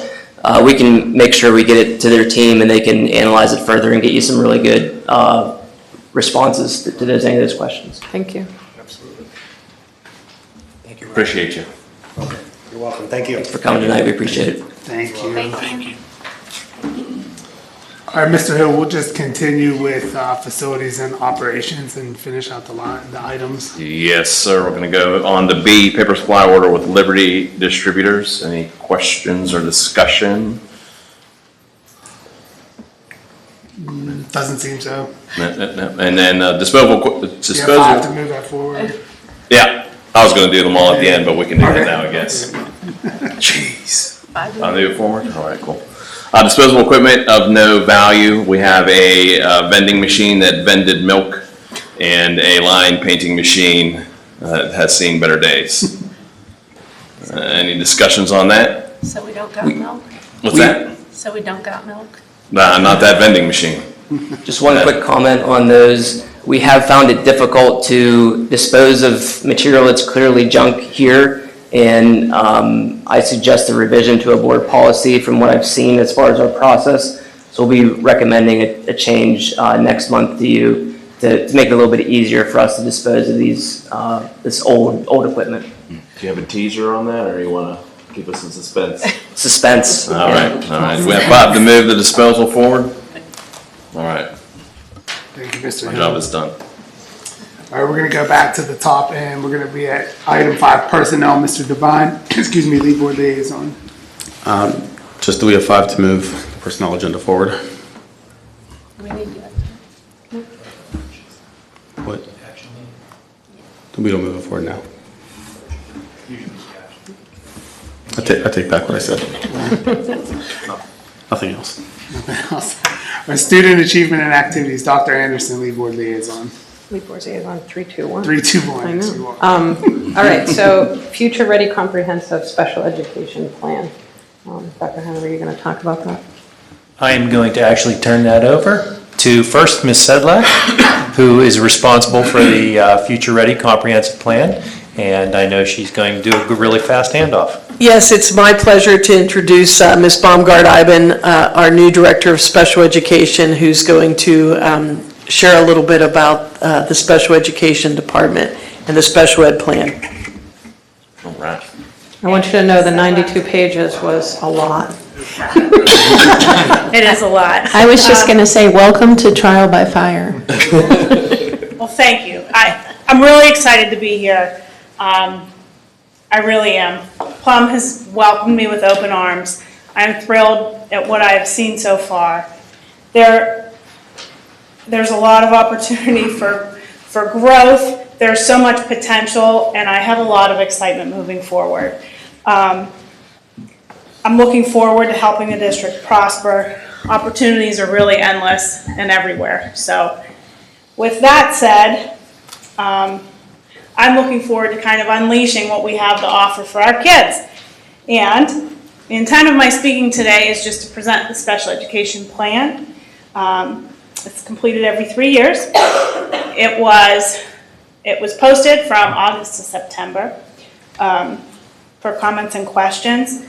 we can make sure we get it to their team and they can analyze it further and get you some really good responses to any of those questions. Thank you. Absolutely. Appreciate you. You're welcome. Thank you. Thanks for coming tonight. We appreciate it. Thank you. Thank you. All right, Mr. Hill, we'll just continue with facilities and operations and finish out the items. Yes, sir. We're going to go on to B, paper supply order with Liberty Distributors. Any questions or discussion? Doesn't seem so. No. And then disposal. You have 5 to move that forward. Yeah, I was going to do them all at the end, but we can do that now, I guess. Jeez. I'll move it forward. All right, cool. Disposable equipment of no value. We have a vending machine that vended milk and a line painting machine that has seen better days. Any discussions on that? So we don't got milk? What's that? So we don't got milk? Nah, not that vending machine. Just one quick comment on those. We have found it difficult to dispose of material that's clearly junk here. And I suggest a revision to a board policy from what I've seen as far as our process. So we'll be recommending a change next month to you to make it a little bit easier for us to dispose of this old equipment. Do you have a teaser on that, or you want to keep us in suspense? Suspense. All right. We have 5 to move the disposal forward. All right. Thank you, Mr. My Hill. job is done. All right, we're going to go back to the top and we're going to be at item 5, personnel. Mr. Devine, excuse me, lead board liaison. Just do we have 5 to move the personnel agenda forward? We need to. What? We don't move it forward now. I take back what I said. Nothing else. Our student achievement and activities, Dr. Anderson, lead board liaison. Lead board liaison 321. 321. I yes, know. you are. All right, so future ready comprehensive special education plan. Dr. Hanover, are you going to talk about that? I am going to actually turn that over to first Ms. Sedlak, who is responsible for the Future Ready Comprehensive Plan, and I know she's going to do a really fast handoff. Yes, it's my pleasure to introduce Ms. Baumgart-Iben, our new Director of Special Education, who's going to share a little bit about the Special Education Department and the Special Ed Plan. All right. I want you to know the 92 pages was a lot. It is a lot. I was just going to say, welcome to trial by fire. Well, thank you. I'm really excited to be here. I really am. Plum has welcomed me with open arms. I'm thrilled at what I've seen so far. There's a lot of opportunity for growth. There's so much potential, and I have a lot of excitement moving forward. I'm looking forward to helping the district prosper. Opportunities are really endless and everywhere. So with that said, I'm looking forward to kind of unleashing what we have to offer for our kids. And the intent of my speaking today is just to present the special education plan. It's completed every 3 years. It was posted from August to September for comments and questions.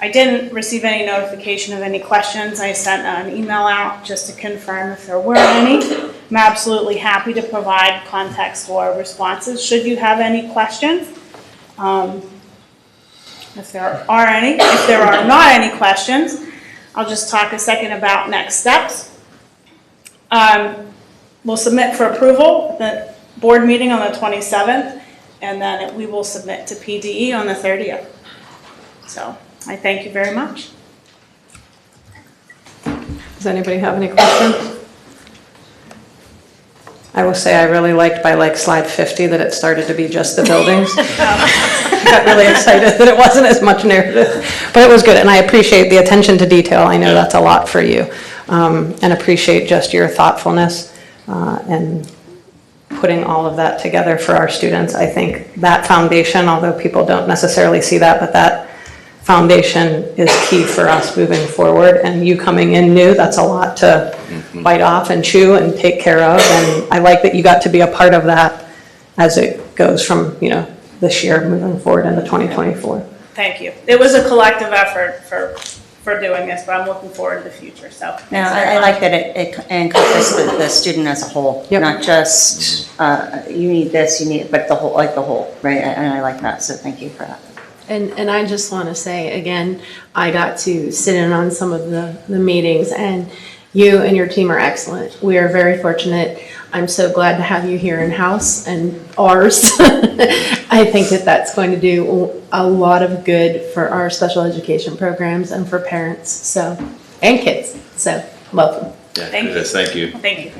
I didn't receive any notification of any questions. I sent an email out just to confirm if there were any. I'm absolutely happy to provide context or responses should you have any questions. If there are any. If there are not any questions, I'll just talk a second about next steps. We'll submit for approval at the board meeting on the 27th, and then we will submit to PDE on the 30th. So I thank you very much. Does anybody have any questions? I will say I really liked by like slide 50 that it started to be just the buildings. I got really excited that it wasn't as much narrative, but it was good, and I appreciate the attention to detail. I know that's a lot for you, and appreciate just your thoughtfulness and putting all of that together for our students. I think that foundation, although people don't necessarily see that, but that foundation is key for us moving forward. And you coming in new, that's a lot to bite off and chew and take care of. And I like that you got to be a part of that as it goes from, this year moving forward into 2024. Thank you. It was a collective effort for doing this, but I'm looking forward to the future, so. No, I like that it encompasses the student as a whole, not just, you need this, you need, but the whole, right? And I like that, so thank you for that. And I just want to say, again, I got to sit in on some of the meetings, and you and your team are excellent. We are very fortunate. I'm so glad to have you here in-house and ours. I think that that's going to do a lot of good for our special education programs and for parents, so, and kids. So, welcome. Yeah, Thank you. Thank you. Thank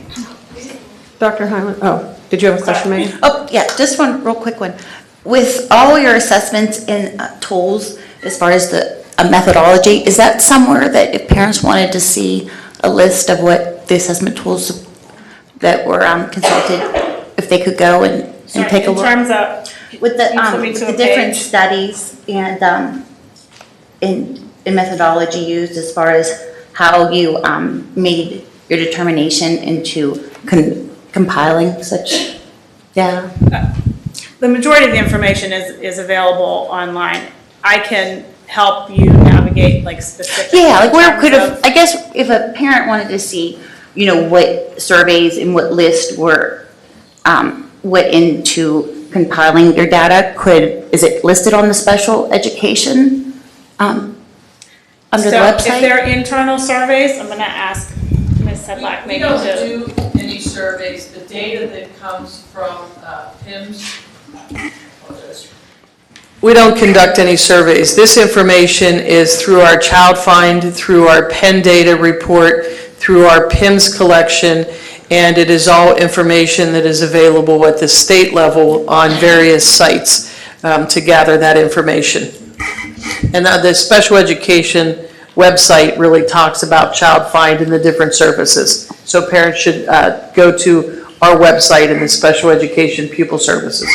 you. Dr. Hyland, did you have a question, Megan? Oh, yeah, just one real quick one. With all your assessments and tools, as far as a methodology, is that somewhere that if parents wanted to see a list of what the assessment tools that were consulted, if they could go and take a look? In terms of, With the you took me to a different page. studies and in methodology used as far as how you made your determination into compiling such data? The majority of the information is available online. I can help you navigate like specific. Yeah, like where in could terms have, I guess if a parent wanted to see, what surveys and what lists were, went into compiling your data, is it listed on the special education, under the So website? if they're internal surveys, I'm gonna ask Ms. Sedlak We maybe don't to. do any surveys. The data that comes from PIMS. We don't conduct any surveys. This information is through our Child Find, through our Penn Data Report, through our PIMS collection, and it is all information that is available at the state level on various sites to gather that information. And the special education website really talks about Child Find and the different services. So parents should go to our website and the special education pupil services.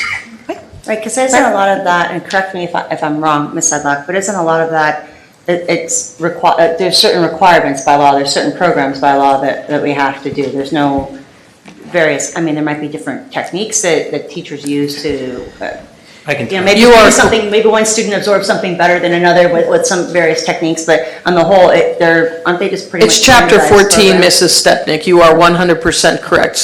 Right, because isn't a lot of that, and correct me if I'm wrong, Ms. Sedlak, but isn't a lot of that, there's certain requirements by law, there's certain programs by law that we have to do. There's no various, there might be different techniques that teachers use to, I can tell. maybe one student absorbs something better than another with some various techniques, but on the whole, aren't they just pretty much? It's chapter standardized 14, programs? Mrs. Stepnick. You are 100% correct.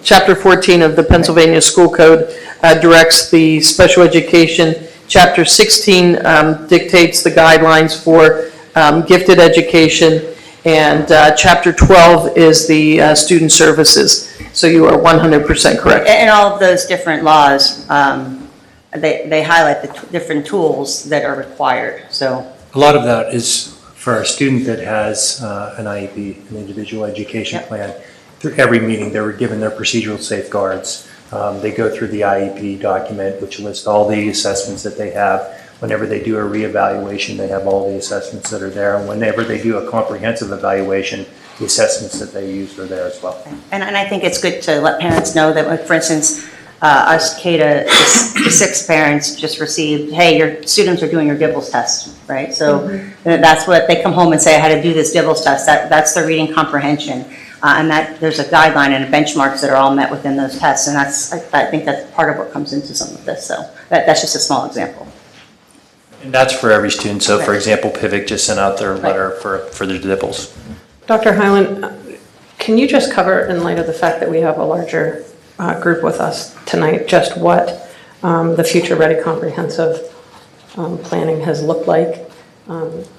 Chapter 14 of the Pennsylvania School Code directs the special education. Chapter 16 dictates the guidelines for gifted education, and chapter 12 is the student services. So you are 100% correct. And all of those different laws, they highlight the different tools that are required, so. A lot of that is for a student that has an IEP, an individual education plan. Through every meeting, they were given their procedural safeguards. They go through the IEP document, which lists all the assessments that they have. Whenever they do a reevaluation, they have all the assessments that are there. And whenever they do a comprehensive evaluation, the assessments that they use are there as well. And I think it's good to let parents know that, like, for instance, us K to 6 parents just received, hey, your students are doing your DIBELS test, right? So that's what, they come home and say, I had to do this DIBELS test. That's their reading comprehension. And that there's a guideline and benchmarks that are all met within those tests. And I think that's part of what comes into some of this. So that's just a small example. And that's for every student. So for example, Pivot just sent out their letter for their DIBELS. Dr. Hyland, can you just cover, in light of the fact that we have a larger group with us tonight, just what the Future Ready Comprehensive Planning has looked like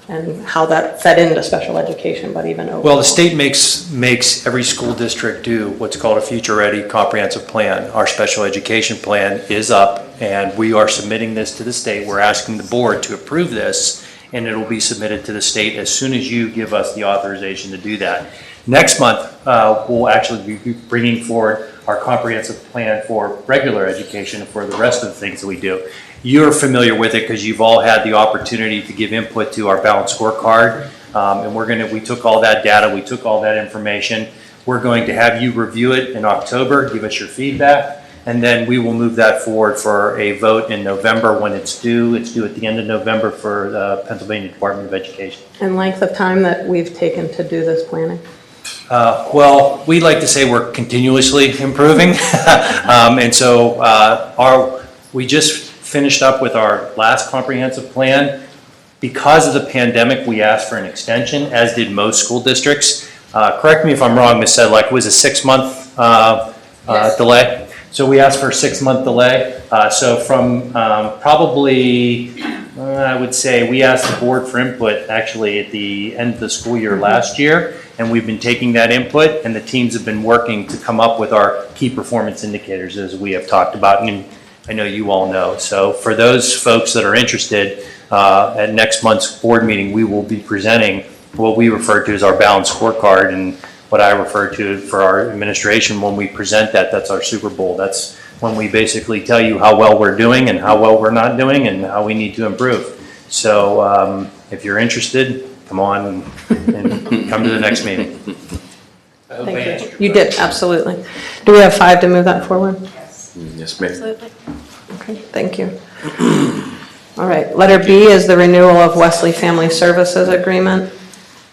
and how that fed into special education, but even overall? Well, the state makes every school district do what's called a Future Ready Comprehensive Plan. Our special education plan is up, and we are submitting this to the state. We're asking the board to approve this, and it'll be submitted to the state as soon as you give us the authorization to do that. Next month, we'll actually be bringing forward our comprehensive plan for regular education for the rest of the things that we do. You're familiar with it because you've all had the opportunity to give input to our balanced scorecard. And we took all that data, we took all that information. We're going to have you review it in October, give us your feedback. And then we will move that forward for a vote in November when it's due. It's due at the end of November for the Pennsylvania Department of Education. And length of time that we've taken to do this planning? Well, we like to say we're continuously improving. And so we just finished up with our last comprehensive plan. Because of the pandemic, we asked for an extension, as did most school districts. Correct me if I'm wrong, Ms. Sedlak, it was a 6-month delay? So we asked for a 6-month delay. So from probably, I would say, we asked the board for input actually at the end of the school year last year, and we've been taking that input, and the teams have been working to come up with our key performance indicators, as we have talked about, and I know you all know. So for those folks that are interested, at next month's board meeting, we will be presenting what we refer to as our balanced scorecard, and what I refer to for our administration when we present that, that's our Super Bowl. That's when we basically tell you how well we're doing and how well we're not doing and how we need to improve. So if you're interested, come on and come to the next meeting. Thank you. You did, absolutely. Do we have 5 to move that forward? Yes, ma'am. Absolutely. Okay, thank you. All right, letter B is the renewal of Wesley Family Services Agreement.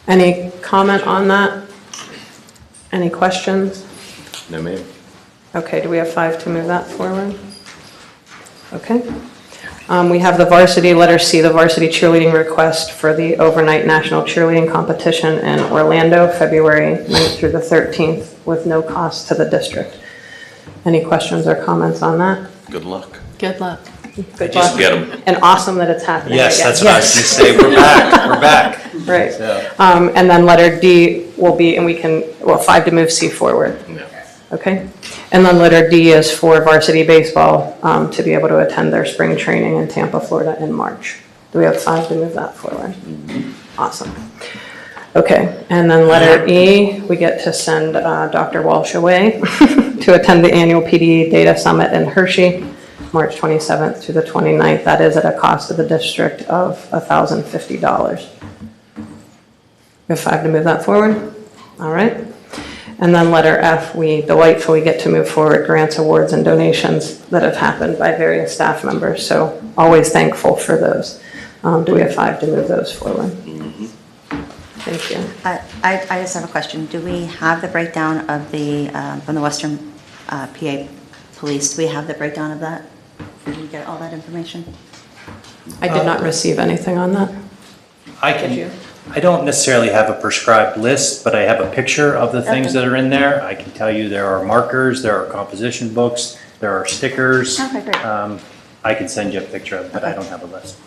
Any comment on that? Any questions? No, ma'am. Okay, do we have 5 to move that forward? Okay. We have the varsity, letter C, the varsity cheerleading request for the overnight national cheerleading competition in Orlando, February 9th through the 13th, with no cost to the district. Any questions or comments on that? Good luck. Good luck. Good Just luck. get 'em. And awesome that it's happening. Yes, again. that's what I was going to say. We're back. We're back. Right. So. And then letter D will be, and we can, well, 5 to move C forward. Yeah. Okay. And then letter D is for varsity baseball to be able to attend their spring training in Tampa, Florida in March. Do we have 5 to move that forward? Awesome. Okay. And then letter E, we get to send Dr. Walsh away to attend the annual PDE Data Summit in Hershey, March 27th through the 29th. That is at a cost to the district of $1,050. We have 5 to move that forward. All right. And then letter F, we delightfully get to move forward grants, awards, and donations that have happened by various staff members. So always thankful for those. Do we have 5 to move those forward? Thank you. I just have a question. Do we have the breakdown of the, from the Western PA Police? Do we have the breakdown of that? Did we get all that information? I did not receive anything on that. Did you? I don't necessarily have a prescribed list, but I have a picture of the things that are in there. I can tell you there are markers, there are composition books, there are stickers. Okay, great. I can send you a picture of it, but I don't have a list.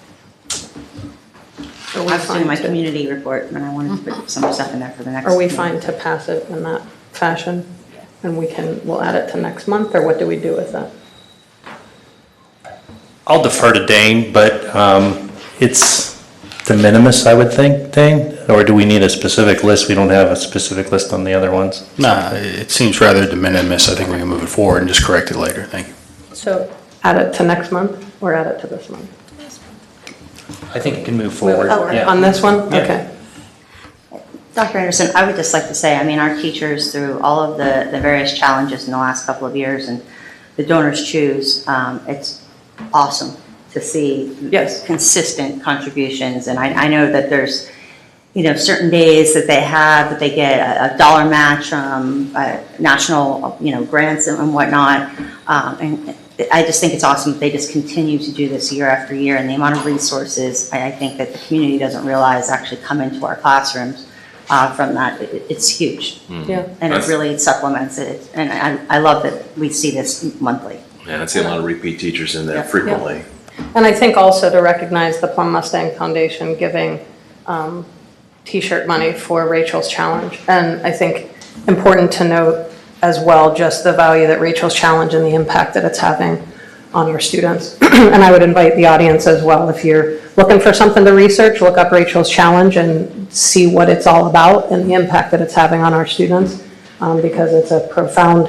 I was doing my community report, and I wanted to put some stuff in there for the next. Are we fine to pass it in that fashion? And we'll add it to next month, or what do we do with that? I'll defer to Dane, but it's de minimis, I would think, Dane? Or do we need a specific list? We don't have a specific list on the other ones. Nah, it seems rather de minimis. I think we can move it forward and just correct it later. Thank you. So add it to next month, or add it to this month? I think it can move forward. Yeah. On this one? Yeah. Okay. Dr. Anderson, I would just like to say, I mean, our teachers, through all of the various challenges in the last couple of years, and the donors choose, it's awesome to see consistent contributions. And I know that there's, certain days that they have, that they get a dollar match from national, grants and whatnot. And I just think it's awesome that they just continue to do this year after year, and the amount of resources I think that the community doesn't realize actually come into our classrooms from that. It's huge. Yeah. And it really supplements it. And I love that we see this monthly. Yeah, I see a lot of repeat teachers in there frequently. And I think also to recognize the Plum Mustang Foundation giving T-shirt money for Rachel's Challenge. And I think important to note as well, just the value that Rachel's Challenge and the impact that it's having on our students. And I would invite the audience as well, if you're looking for something to research, look up Rachel's Challenge and see what it's all about and the impact that it's having on our students, because it's a profound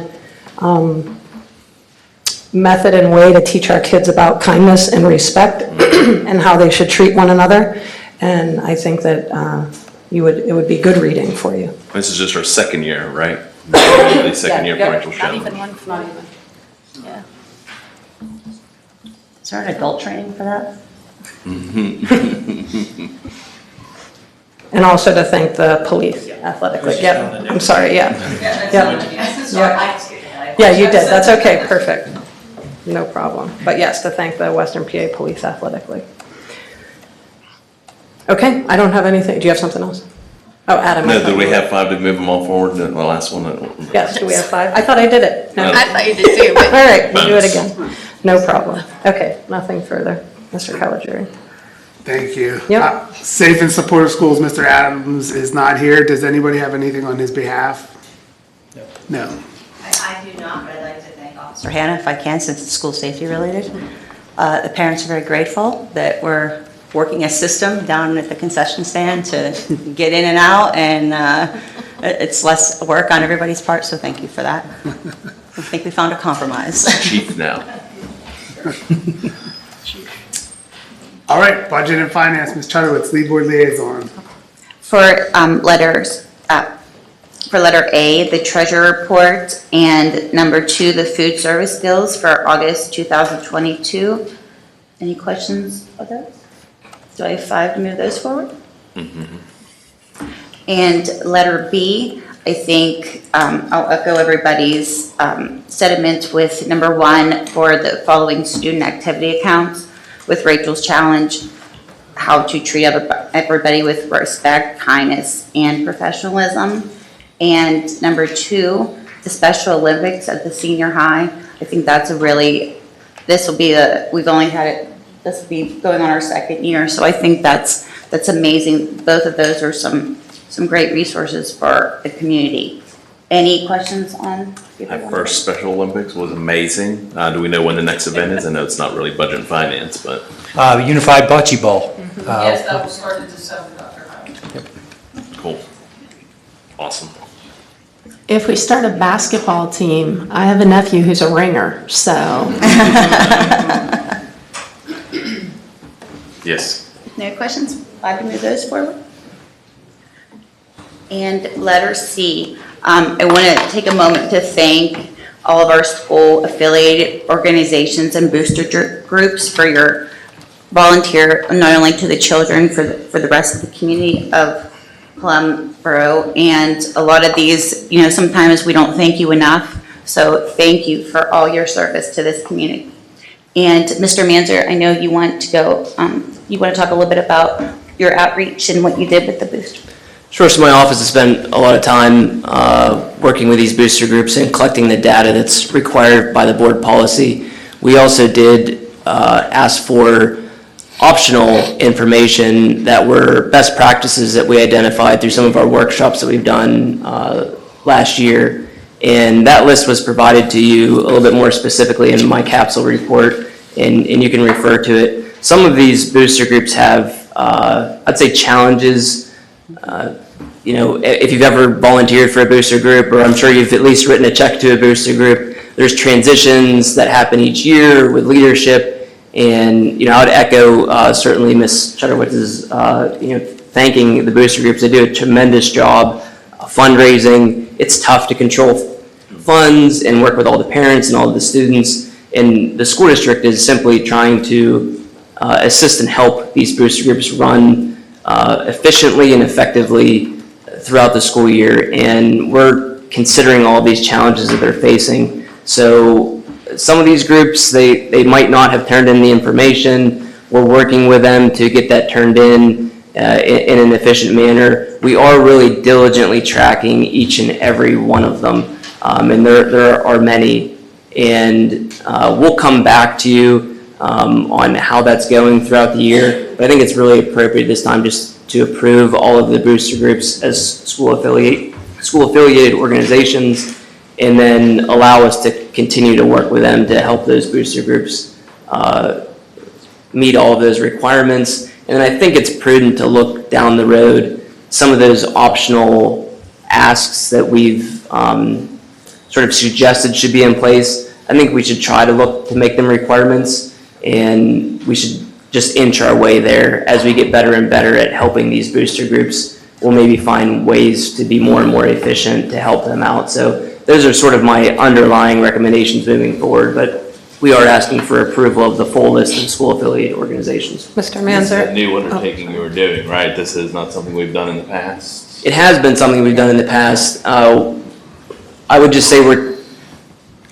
method and way to teach our kids about kindness and respect and how they should treat one another. And I think that it would be good reading for you. This is just our second year, right? The second year for Rachel's Challenge. Not even. Yeah. Is there an adult training for that? And also to thank the police athletically. Yep, I'm sorry, yeah. Yep. Yeah, you did, that's okay, perfect. No problem. But yes, to thank the Western PA Police athletically. Okay, I don't have anything. Do you have something else? Oh, Adam. No, do we have 5 to move them all forward to the last one? Yes, do we have 5? I thought I did it. No. I thought you did too, but. All right, we'll do it again. No problem. Okay, nothing further. Mr. Caligiuri. Thank you. Yep. Safe and Supportive Schools, Mr. Adams is not here. Does anybody have anything on his behalf? No. I do not, but I'd like to thank Officer Hannah, if I can, since it's school safety related. The parents are very grateful that we're working a system down at the concession stand to get in and out, and it's less work on everybody's part, so thank you for that. I think we found a compromise. Chief now. All right, Budget and Finance, Ms. Chudowitz, Lead Board Liaison. For for letter A, the treasurer report, and number 2, the food service bills for August 2022. Any questions of those? Do I have 5 to move those forward? And letter B, I think I'll echo everybody's sentiment with number 1 for the following student activity accounts with Rachel's challenge, how to treat everybody with respect, kindness, and professionalism. And number 2, the Special Olympics at the senior high. I think that's this will be we've only had it, this will be going on our 2nd year. So I think that's amazing. Both of those are some great resources for the community. Any questions on? That first Special Olympics was amazing. Do we know when the next event is? I know it's not really budget and finance, but. Unified Bocce Ball. Yes, that will start in December, Dr. Hyman. Cool. Awesome. If we start a basketball team, I have a nephew who's a ringer, so. Yes. No questions? 5 to move those forward. And letter C, I want to take a moment to thank all of our school affiliated organizations and booster groups for your volunteer, not only to the children, for the rest of the community of Plum Borough. And a lot of these, sometimes we don't thank you enough. So thank you for all your service to this community. And Mr. Manzer, I know you want to talk a little bit about your outreach and what you did with the booster. Sure, so my office has spent a lot of time working with these booster groups and collecting the data that's required by the board policy. We also did ask for optional information that were best practices that we identified through some of our workshops that we've done last year. And that list was provided to you a little bit more specifically in my capsule report, and you can refer to it. Some of these booster groups have, I'd say, challenges. If you've ever volunteered for a booster group, or I'm sure you've at least written a check to a booster group, there's transitions that happen each year with leadership. And, I would echo certainly Ms. Chudowitz's, thanking the booster groups. They do a tremendous job fundraising. It's tough to control funds and work with all the parents and all of the students. And the school district is simply trying to assist and help these booster groups run efficiently and effectively throughout the school year. And we're considering all these challenges that they're facing. So some of these groups, they might not have turned in the information. We're working with them to get that turned in an efficient manner. We are really diligently tracking each and every one of them, and there are many. And we'll come back to you on how that's going throughout the year. But I think it's really appropriate this time just to approve all of the booster groups as school affiliated organizations, and then allow us to continue to work with them to help those booster groups meet all of those requirements. And I think it's prudent to look down the road. Some of those optional asks that we've sort of suggested should be in place, I think we should try to look to make them requirements, and we should just inch our way there as we get better and better at helping these booster groups. We'll maybe find ways to be more and more efficient to help them out. So those are sort of my underlying recommendations moving forward, but we are asking for approval of the full list of school-affiliated organizations. Mr. This is a Manzer? new undertaking you were doing, right? This is not something we've done in the past. It has been something we've done in the past. I would just say we're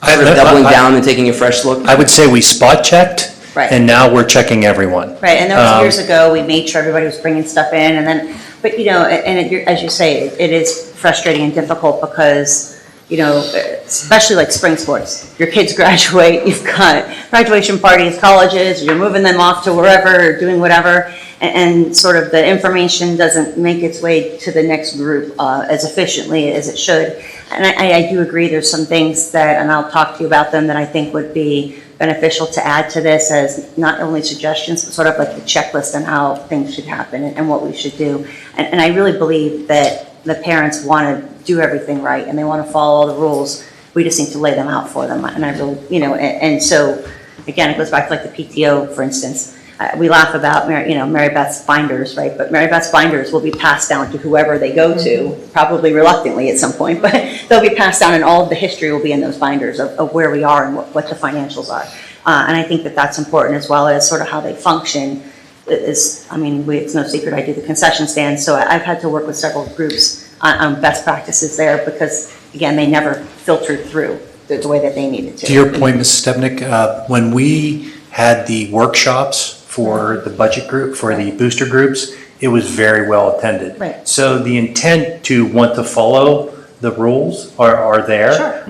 sort of doubling down and taking a fresh look. I would say we spot checked, Right. and now we're checking everyone. Right, and that was years ago, we made sure everybody was bringing stuff in, and then, but, you know, as you say, it is frustrating and difficult because, you know, especially like spring sports, your kids graduate, you've got graduation parties, colleges, you're moving them off to wherever, or doing whatever, and sort of the information doesn't make its way to the next group as efficiently as it should. And I do agree, there's some things that, and I'll talk to you about them, that I think would be beneficial to add to this as not only suggestions, but sort of like the checklist on how things should happen and what we should do. And I really believe that the parents want to do everything right and they want to follow all the rules. We just need to lay them out for them. And I really, you know, and so, again, it goes back to like the PTO, for instance. We laugh about, Mary Beth's binders, right? But Mary Beth's binders will be passed down to whoever they go to, probably reluctantly at some point, but they'll be passed down and all of the history will be in those binders of where we are and what the financials are. And I think that that's important, as well as sort of how they function. It's no secret, I do the concession stand, so I've had to work with several groups on best practices there because, again, they never filtered through the way that they needed to. To your point, Mrs. Stepnick, when we had the workshops for the budget group, for the booster groups, it was very well attended. Right. So the intent to want to follow the rules are there. Sure.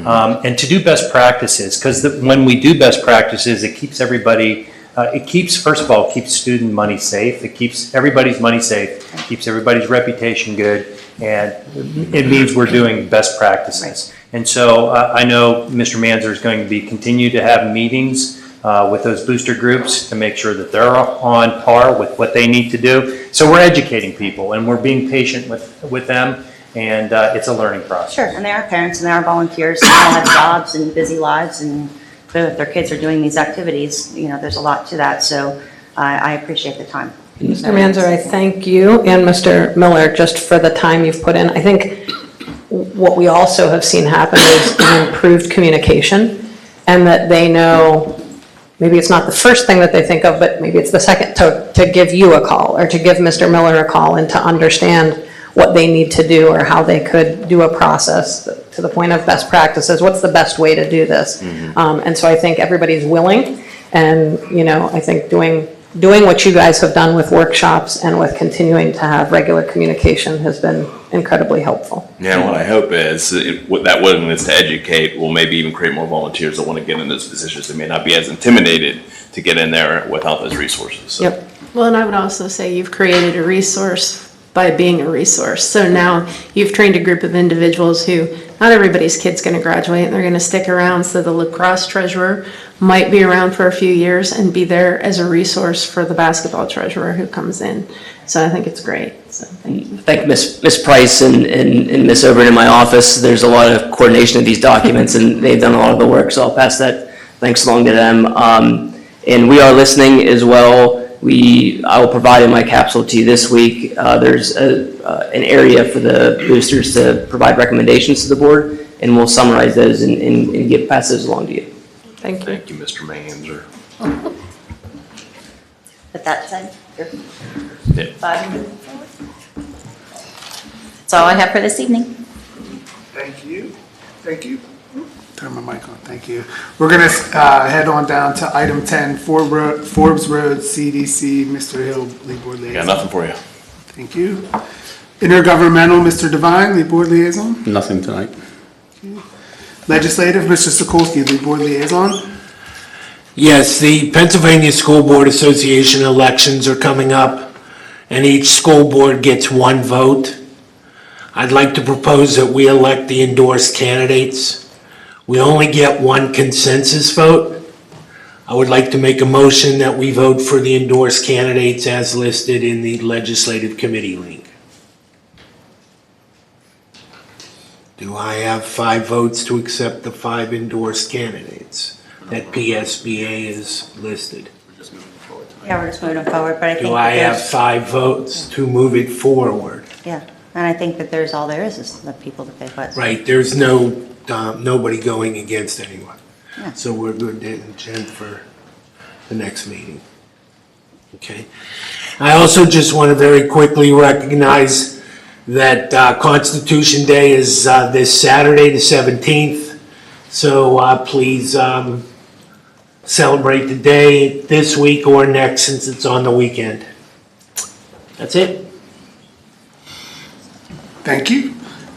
And to do best practices, because when we do best practices, it keeps everybody, first of all, it keeps student money safe. It keeps everybody's money safe, keeps everybody's reputation good, and it means we're doing best practices. And so I know Mr. Manzer is going to continue to have meetings with those booster groups to make sure that they're on par with what they need to do. So we're educating people and we're being patient with them, and it's a learning process. Sure, and they are parents and they are volunteers, and they all have jobs and busy lives, and if their kids are doing these activities, there's a lot to that, so I appreciate the time. Mr. Manzer, I thank you and Mr. Miller just for the time you've put in. I think what we also have seen happen is an improved communication, and that they know, maybe it's not the first thing that they think of, but maybe it's the second, to give you a call or to give Mr. Miller a call and to understand what they need to do or how they could do a process to the point of best practices. What's the best way to do this? And so I think everybody's willing, and I think doing what you guys have done with workshops and with continuing to have regular communication has been incredibly helpful. Yeah, what I hope is that willingness to educate will maybe even create more volunteers that want to get in those positions. They may not be as intimidated to get in there without those resources. So. Yep. Well, and I would also say you've created a resource by being a resource. So now you've trained a group of individuals who, not everybody's kid's going to graduate and they're going to stick around. So the lacrosse treasurer might be around for a few years and be there as a resource for the basketball treasurer who comes in. So I think it's great. So thank you. Thank Ms. Price and Ms. Oberyn in my office. There's a lot of coordination of these documents, and they've done a lot of the work, so I'll pass that thanks along to them. And we are listening as well. I will provide in my capsule to you this week. There's an area for the boosters to provide recommendations to the board, and we'll summarize those and pass those along to you. Thank you. Thank you, Mr. Manzer. With that said, you're Yeah. 5 minutes forward. That's all I have for this evening. Thank you. Thank you. Turn my mic on. Thank you. We're going to head on down to item 10, Forbes Road, CDC, Mr. Hill, Lead Board Liaison. Got nothing for you. Thank you. Intergovernmental, Mr. Devine, Lead Board Liaison. Nothing tonight. Legislative, Mr. Sokolsky, Lead Board Liaison. Yes, the Pennsylvania School Board Association elections are coming up, and each school board gets one vote. I'd like to propose that we elect the endorsed candidates. We only get one consensus vote. I would like to make a motion that we vote for the endorsed candidates as listed in the legislative committee link. Do I have 5 votes to accept the 5 endorsed candidates that PSBA is listed? Yeah, we're just moving forward, but I think Do I have there's, 5 votes to move it forward? yeah, and I think that there's all there is the people that they put. Right, there's no nobody going against anyone. So we're good to agenda for the next meeting. Okay. I also just want to very quickly recognize that Constitution Day is this Saturday, the 17th. So please celebrate the day this week or next, since it's on the weekend. That's it. Thank you.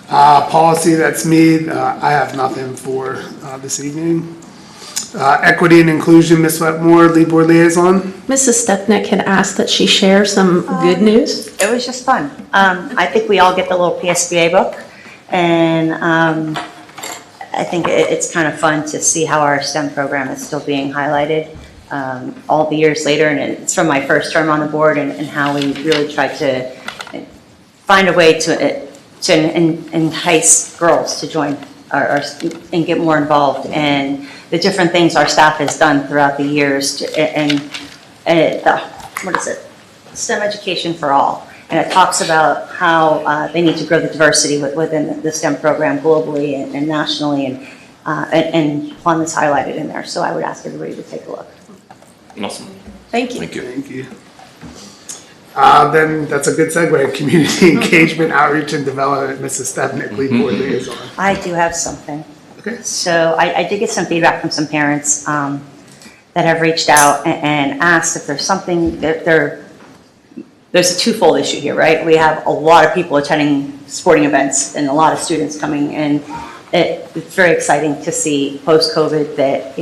Policy, that's me. I have nothing for this evening. Equity and inclusion, Ms. Wetmore, lead board liaison. Mrs. Stepnick had asked that she share some good news. It was just fun. I think we all get the little PSBA book, and I think it's kind of fun to see how our STEM program is still being highlighted all the years later, and it's from my first term on the board, and how we really tried to find a way to entice girls to join and get more involved, and the different things our staff has done throughout the years, what is it? STEM education for all. And it talks about how they need to grow the diversity within the STEM program globally and nationally, and Plum is highlighted in there. So I would ask everybody to take a look. Awesome. Thank you. Thank you. Thank you. Then that's a good segue. Community engagement, outreach, and development, Mrs. Stepnick, lead board liaison. I do have something. Okay. So I did get some feedback from some parents that have reached out and asked if there's something that there's a twofold issue here, right? We have a lot of people attending sporting events and a lot of students coming, and it's very exciting to see post-COVID that,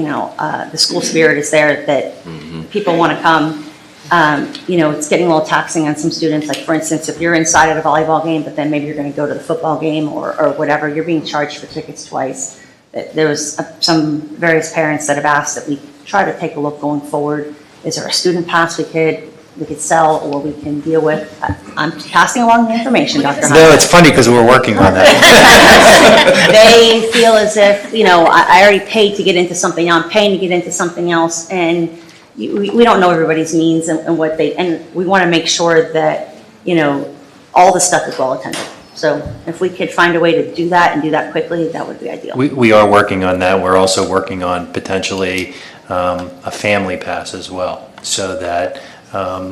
the school spirit is there, that people want to come. It's getting a little taxing on some students. Like, for instance, if you're inside at a volleyball game, but then maybe you're going to go to the football game or whatever, you're being charged for tickets twice. There was some various parents that have asked that we try to take a look going forward. Is there a student pass we could sell or we can deal with? I'm passing along the information, Dr. No, it's funny because we're working on that. They feel as if, I already paid to get into something, now I'm paying to get into something else, and we don't know everybody's means and what and we want to make sure that, all the stuff is well attended. So if we could find a way to do that and do that quickly, that would be ideal. We are working on that. We're also working on potentially a family pass as well, so that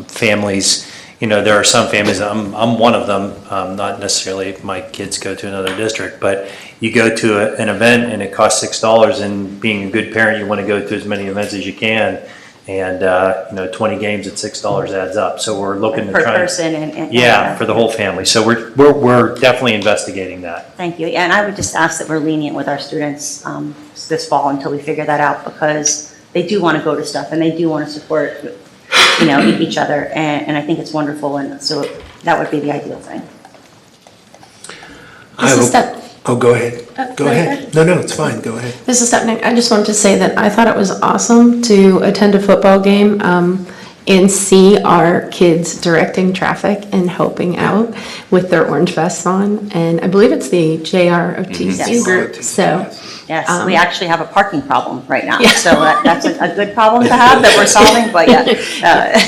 families, there are some families, I'm one of them, not necessarily my kids go to another district, but you go to an event and it costs $6, and being a good parent, you want to go to as many events as you can, and 20 games at $6 adds up. So we're looking to Per try person and for the whole family. So we're definitely investigating that. Thank you. Yeah, and I would just ask that we're lenient with our students this fall until we figure that out, because they do want to go to stuff and they do want to support, each other, and I think it's wonderful, and so that would be the ideal thing. Oh, go ahead. Go ahead. No, it's fine. Go ahead. Mrs. Stepnick, I just wanted to say that I thought it was awesome to attend a football game and see our kids directing traffic and helping out with their orange vests on. And I believe it's the JROTC Yes. group. So Yes, we actually have a parking problem right now, Yeah. so that's a good problem to have that we're solving, but yeah.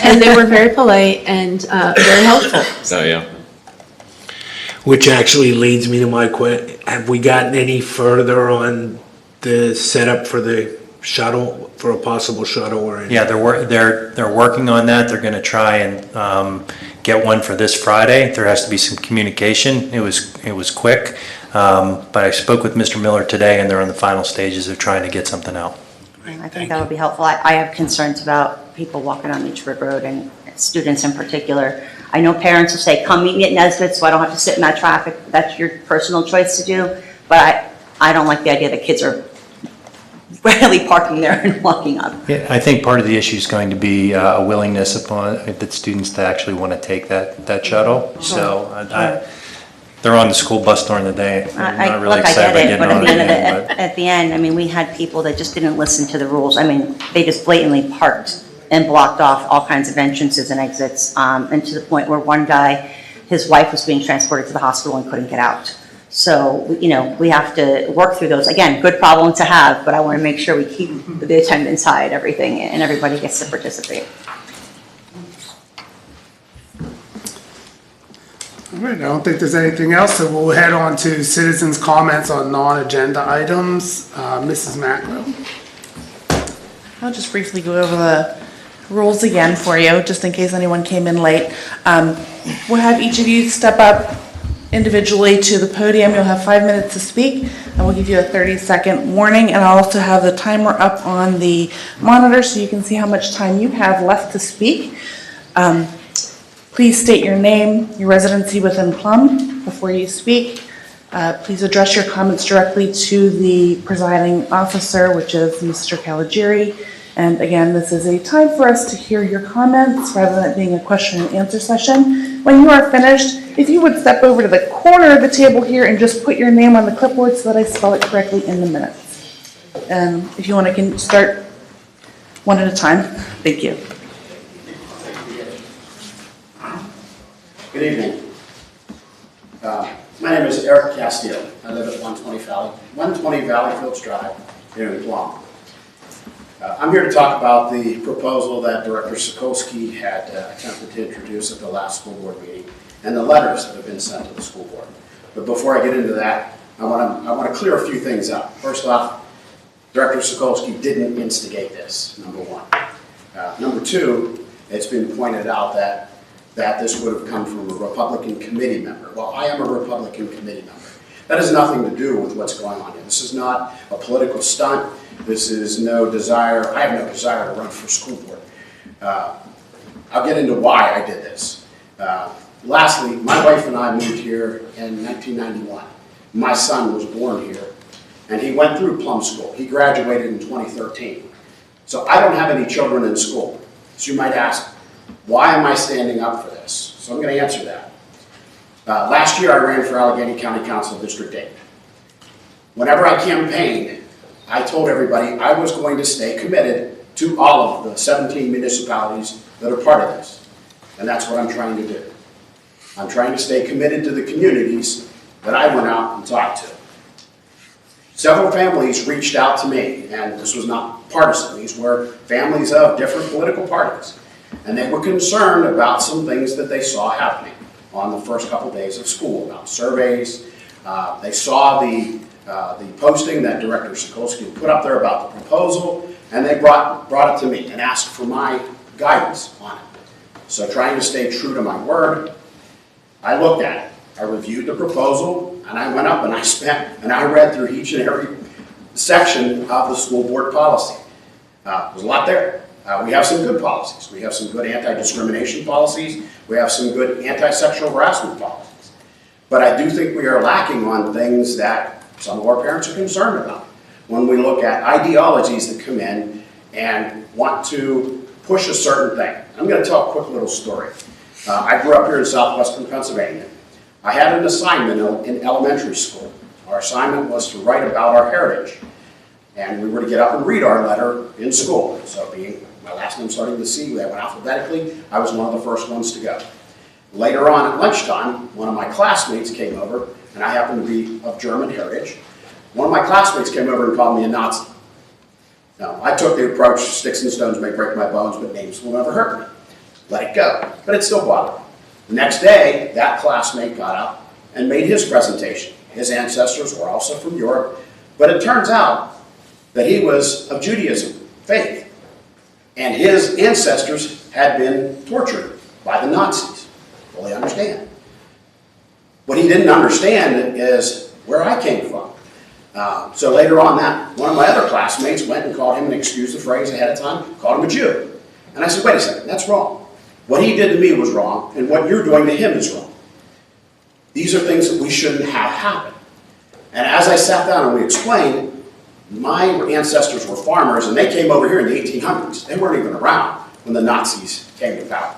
and they were very polite and very helpful. Oh, yeah. Which actually leads me to my question. Have we gotten any further on the setup for the shuttle, for a possible shuttle or anything? Yeah, they're working on that. They're going to try and get one for this Friday. There has to be some communication. It was quick, but I spoke with Mr. Miller today, and they're in the final stages of trying to get something out. I think that would be helpful. I have concerns about people walking on Beechwood Road, and students in particular. I know parents will say, come meet me at Nesbitt so I don't have to sit in that traffic. That's your personal choice to do, but I don't like the idea that kids are readily parking there and walking up. Yeah, I think part of the issue is going to be a willingness upon the students to actually want to take that shuttle. So they're on the school bus during the day. I'm not really excited about getting on it. At the end, we had people that just didn't listen to the rules. They just blatantly parked and blocked off all kinds of entrances and exits, and to the point where one guy, his wife was being transported to the hospital and couldn't get out. So, we have to work through those. Again, good problem to have, but I want to make sure we keep the attendance high at everything and everybody gets to participate. All right, I don't think there's anything else, so we'll head on to citizens' comments on non-agenda items. Mrs. Macro? I'll just briefly go over the rules again for you, just in case anyone came in late. We'll have each of you step up individually to the podium. You'll have 5 minutes to speak, and we'll give you a 30-second warning, and I'll also have the timer up on the monitor so you can see how much time you have left to speak. Please state your name, your residency within Plum before you speak. Please address your comments directly to the presiding officer, which is Mr. Caligiuri. And again, this is a time for us to hear your comments rather than it being a question and answer session. When you are finished, if you would step over to the corner of the table here and just put your name on the clipboard so that I spell it correctly in the minutes. If you want to can start one at a time. Thank you. Good evening. My name is Eric Castillo. I live at 120 Valley Fields Drive here in Plum. I'm here to talk about the proposal that Director Sokolsky had attempted to introduce at the last school board meeting and the letters that have been sent to the school board. But before I get into that, I want to clear a few things up. First off, Director Sokolsky didn't instigate this, number one. Number two, it's been pointed out that this would have come from a Republican committee member. Well, I am a Republican committee member. That has nothing to do with what's going on here. This is not a political stunt. This is no desire, I have no desire to run for school board. I'll get into why I did this. Lastly, my wife and I moved here in 1991. My son was born here, and he went through Plum School. He graduated in 2013. So I don't have any children in school. So you might ask, why am I standing up for this? So I'm going to answer that. Last year I ran for Allegheny County Council District 8. Whenever I campaigned, I told everybody I was going to stay committed to all of the 17 municipalities that are part of this. And that's what I'm trying to do. I'm trying to stay committed to the communities that I went out and talked to. Several families reached out to me, and this was not partisan. These were families of different political parties. And they were concerned about some things that they saw happening on the first couple days of school, about surveys. They saw the posting that Director Sokolsky put up there about the proposal, and they brought it to me and asked for my guidance on it. So trying to stay true to my word, I looked at it. I reviewed the proposal, and I went up and I read through each and every section of the school board policy. There's a lot there. We have some good policies. We have some good anti-discrimination policies. We have some good anti-sexual harassment policies. But I do think we are lacking on things that some of our parents are concerned about. When we look at ideologies that come in and want to push a certain thing. I'm going to tell a quick little story. I grew up here in southwestern Pennsylvania. I had an assignment in elementary school. Our assignment was to write about our heritage. And we were to get up and read our letter in school. So being my last name starting with C, they went alphabetically. I was one of the first ones to go. Later on at lunchtime, one of my classmates came over, and I happen to be of German heritage. One of my classmates came over and called me a Nazi. Now, I took the approach, sticks and stones may break my bones, but names will never hurt me. Let it go. But it still bothered me. The next day, that classmate got up and made his presentation. His ancestors were also from Europe, but it turns out that he was of Judaism, faith. And his ancestors had been tortured by the Nazis. Fully understand. What he didn't understand is where I came from. So later on that, one of my other classmates went and called him, and excused the phrase ahead of time, called him a Jew. And I said, wait a second, that's wrong. What he did to me was wrong, and what you're doing to him is wrong. These are things that we shouldn't have happen. And as I sat down and we explained, my ancestors were farmers, and they came over here in the 1800s. They weren't even around when the Nazis came to power.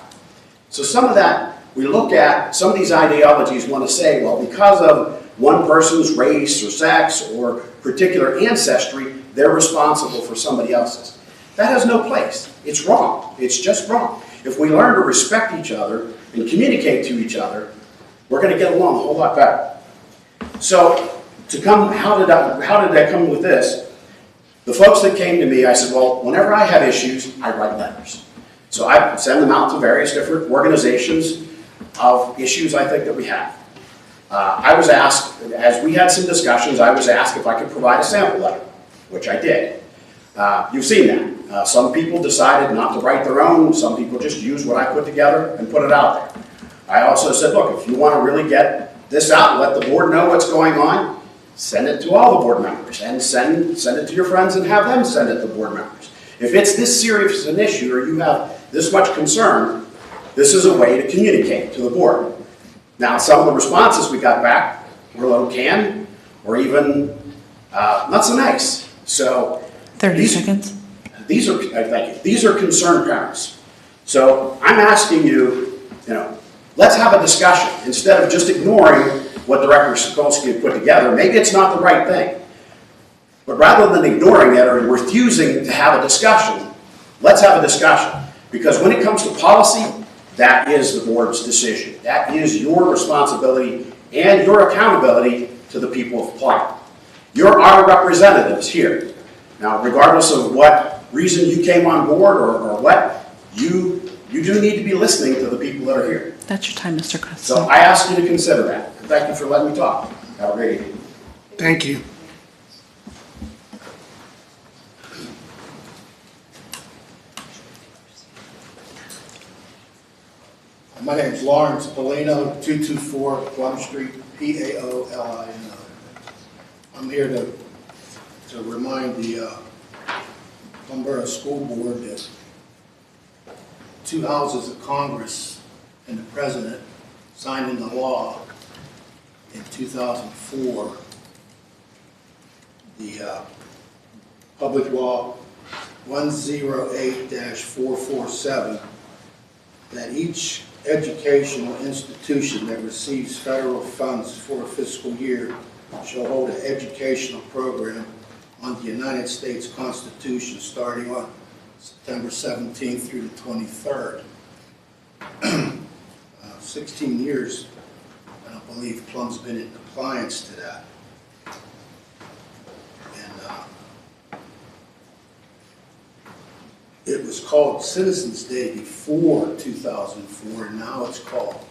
So some of that, we look at, some of these ideologies want to say, well, because of one person's race or sex or particular ancestry, they're responsible for somebody else's. That has no place. It's wrong. It's just wrong. If we learn to respect each other and communicate to each other, we're going to get along a whole lot better. So, how did I come with this? The folks that came to me, I said, well, whenever I have issues, I write letters. So I send them out to various different organizations of issues I think that we have. I was asked, as we had some discussions, I was asked if I could provide a sample letter, which I did. You've seen that. Some people decided not to write their own. Some people just used what I put together and put it out there. I also said, look, if you want to really get this out and let the board know what's going on, send it to all the board members and send it to your friends and have them send it to board members. If it's this serious an issue or you have this much concern, this is a way to communicate to the board. Now, some of the responses we got back were a little canned or even not so nice. So 30 seconds. These are, thank you, these are concerned parents. So I'm asking you, let's have a discussion instead of just ignoring what Director Sokolsky had put together. Maybe it's not the right thing. But rather than ignoring it or refusing to have a discussion, let's have a discussion. Because when it comes to policy, that is the board's decision. That is your responsibility and your accountability to the people of Plum. You're our representatives here. Now, regardless of what reason you came on board or what, you do need to be listening to the people that are here. That's your time, Mr. Chris. So I ask you to consider that. Thank you for letting me talk. Have a great evening. Thank you. My name is Lawrence Polino, 224 Plum Street, Paolino. I'm here to remind the Plum Borough School Board that two houses of Congress and the President signed into law in 2004 the Public Law 108-447 that each educational institution that receives federal funds for a fiscal year shall hold an educational program on the United States Constitution starting on September 17th through the 23rd. 16 years, I don't believe Plum's been in compliance to that. And it was called Citizens Day before 2004, and now it's called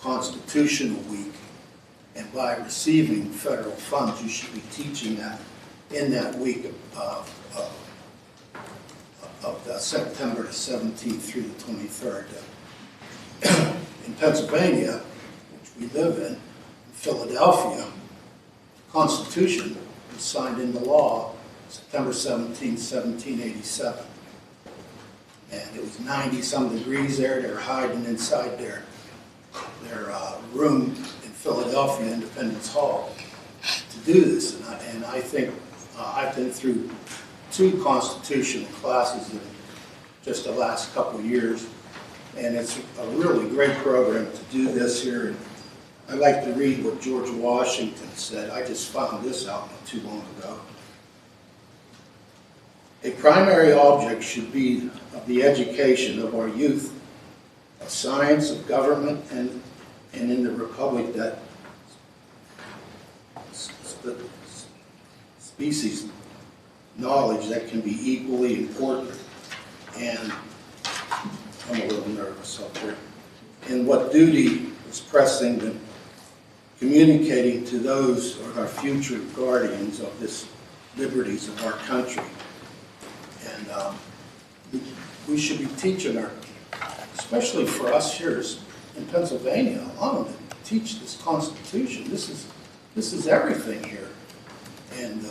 Constitutional Week. And by receiving federal funds, you should be teaching that in that week of September the 17th through the 23rd. In Pennsylvania, which we live in Philadelphia, the Constitution was signed into law September 17th, 1787. And it was 90-some degrees there. They were hiding inside their room in Philadelphia, Independence Hall, to do this. And I think I've been through 2 constitutional classes in just the last couple of years. And it's a really great program to do this here. And I like to read what George Washington said. I just found this out not too long ago. A primary object should be of the education of our youth, of science, of government, and in the republic that species knowledge that can be equally important. And I'm a little nervous up here. And what duty is pressing than communicating to those who are our future guardians of this liberties of our country. And we should be teaching especially for us here in Pennsylvania, allowing them to teach this Constitution. This is everything here. And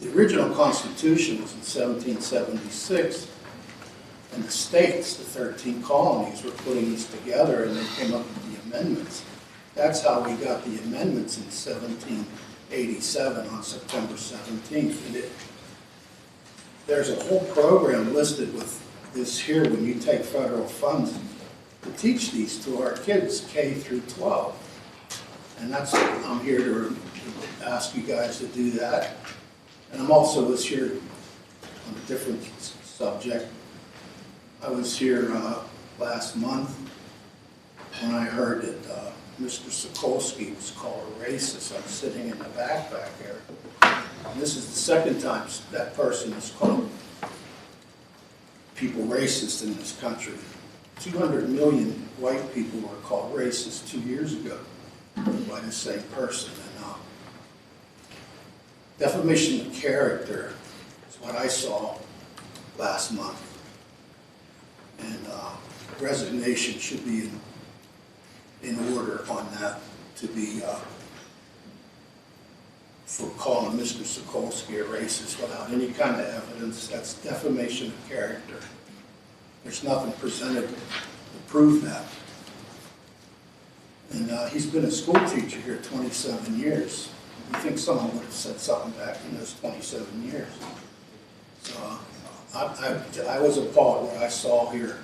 the original Constitution was in 1776. And the states, the 13 colonies, were putting this together, and they came up with the amendments. That's how we got the amendments in 1787 on September 17th. And there's a whole program listed with this here when you take federal funds to teach these to our kids, K through 12. And that's what I'm here to ask you guys to do that. And I'm also here on a different subject. I was here last month when I heard that Mr. Sokolsky was called a racist. I'm sitting in the back here. And this is the second time that person has called people racist in this country. 200 million white people were called racist 2 years ago by the same person. And defamation of character is what I saw last month. And resignation should be in order on that, to be for calling Mr. Sokolsky a racist without any kind of evidence. That's defamation of character. There's nothing presented to prove that. And he's been a school teacher here 27 years. You think someone would have said something back in those 27 years. So I was appalled what I saw here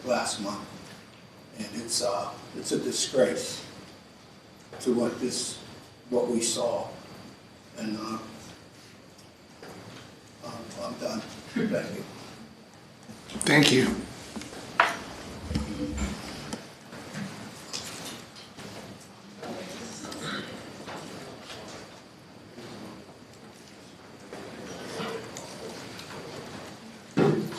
last month. And it's a disgrace to what we saw. And I'm done. Thank you. Thank you.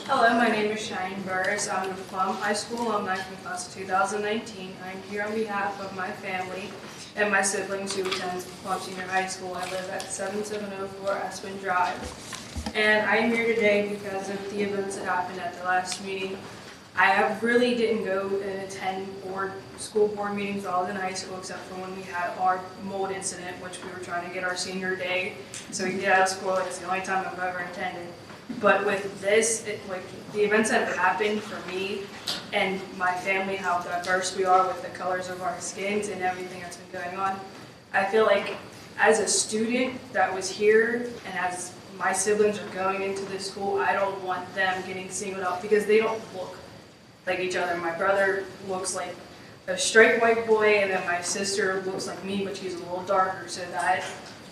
Hello, my name is Cheyenne Burris. I'm in Plum High School alumni from class of 2019. I'm here on behalf of my family and my siblings who attend Plum Senior High School. I live at 7704 Aspen Drive. And I'm here today because of the events that happened at the last meeting. I really didn't go and attend school board meetings while I was in high school, except for when we had our mold incident, which we were trying to get our senior day so we could get out of school. It's the only time I've ever attended. But with this, the events that have happened for me and my family, how diverse we are with the colors of our skins and everything that's been going on, I feel like as a student that was here and as my siblings are going into this school, I don't want them getting singled out because they don't look like each other. My brother looks like a straight white boy, and then my sister looks like me, but she's a little darker, so that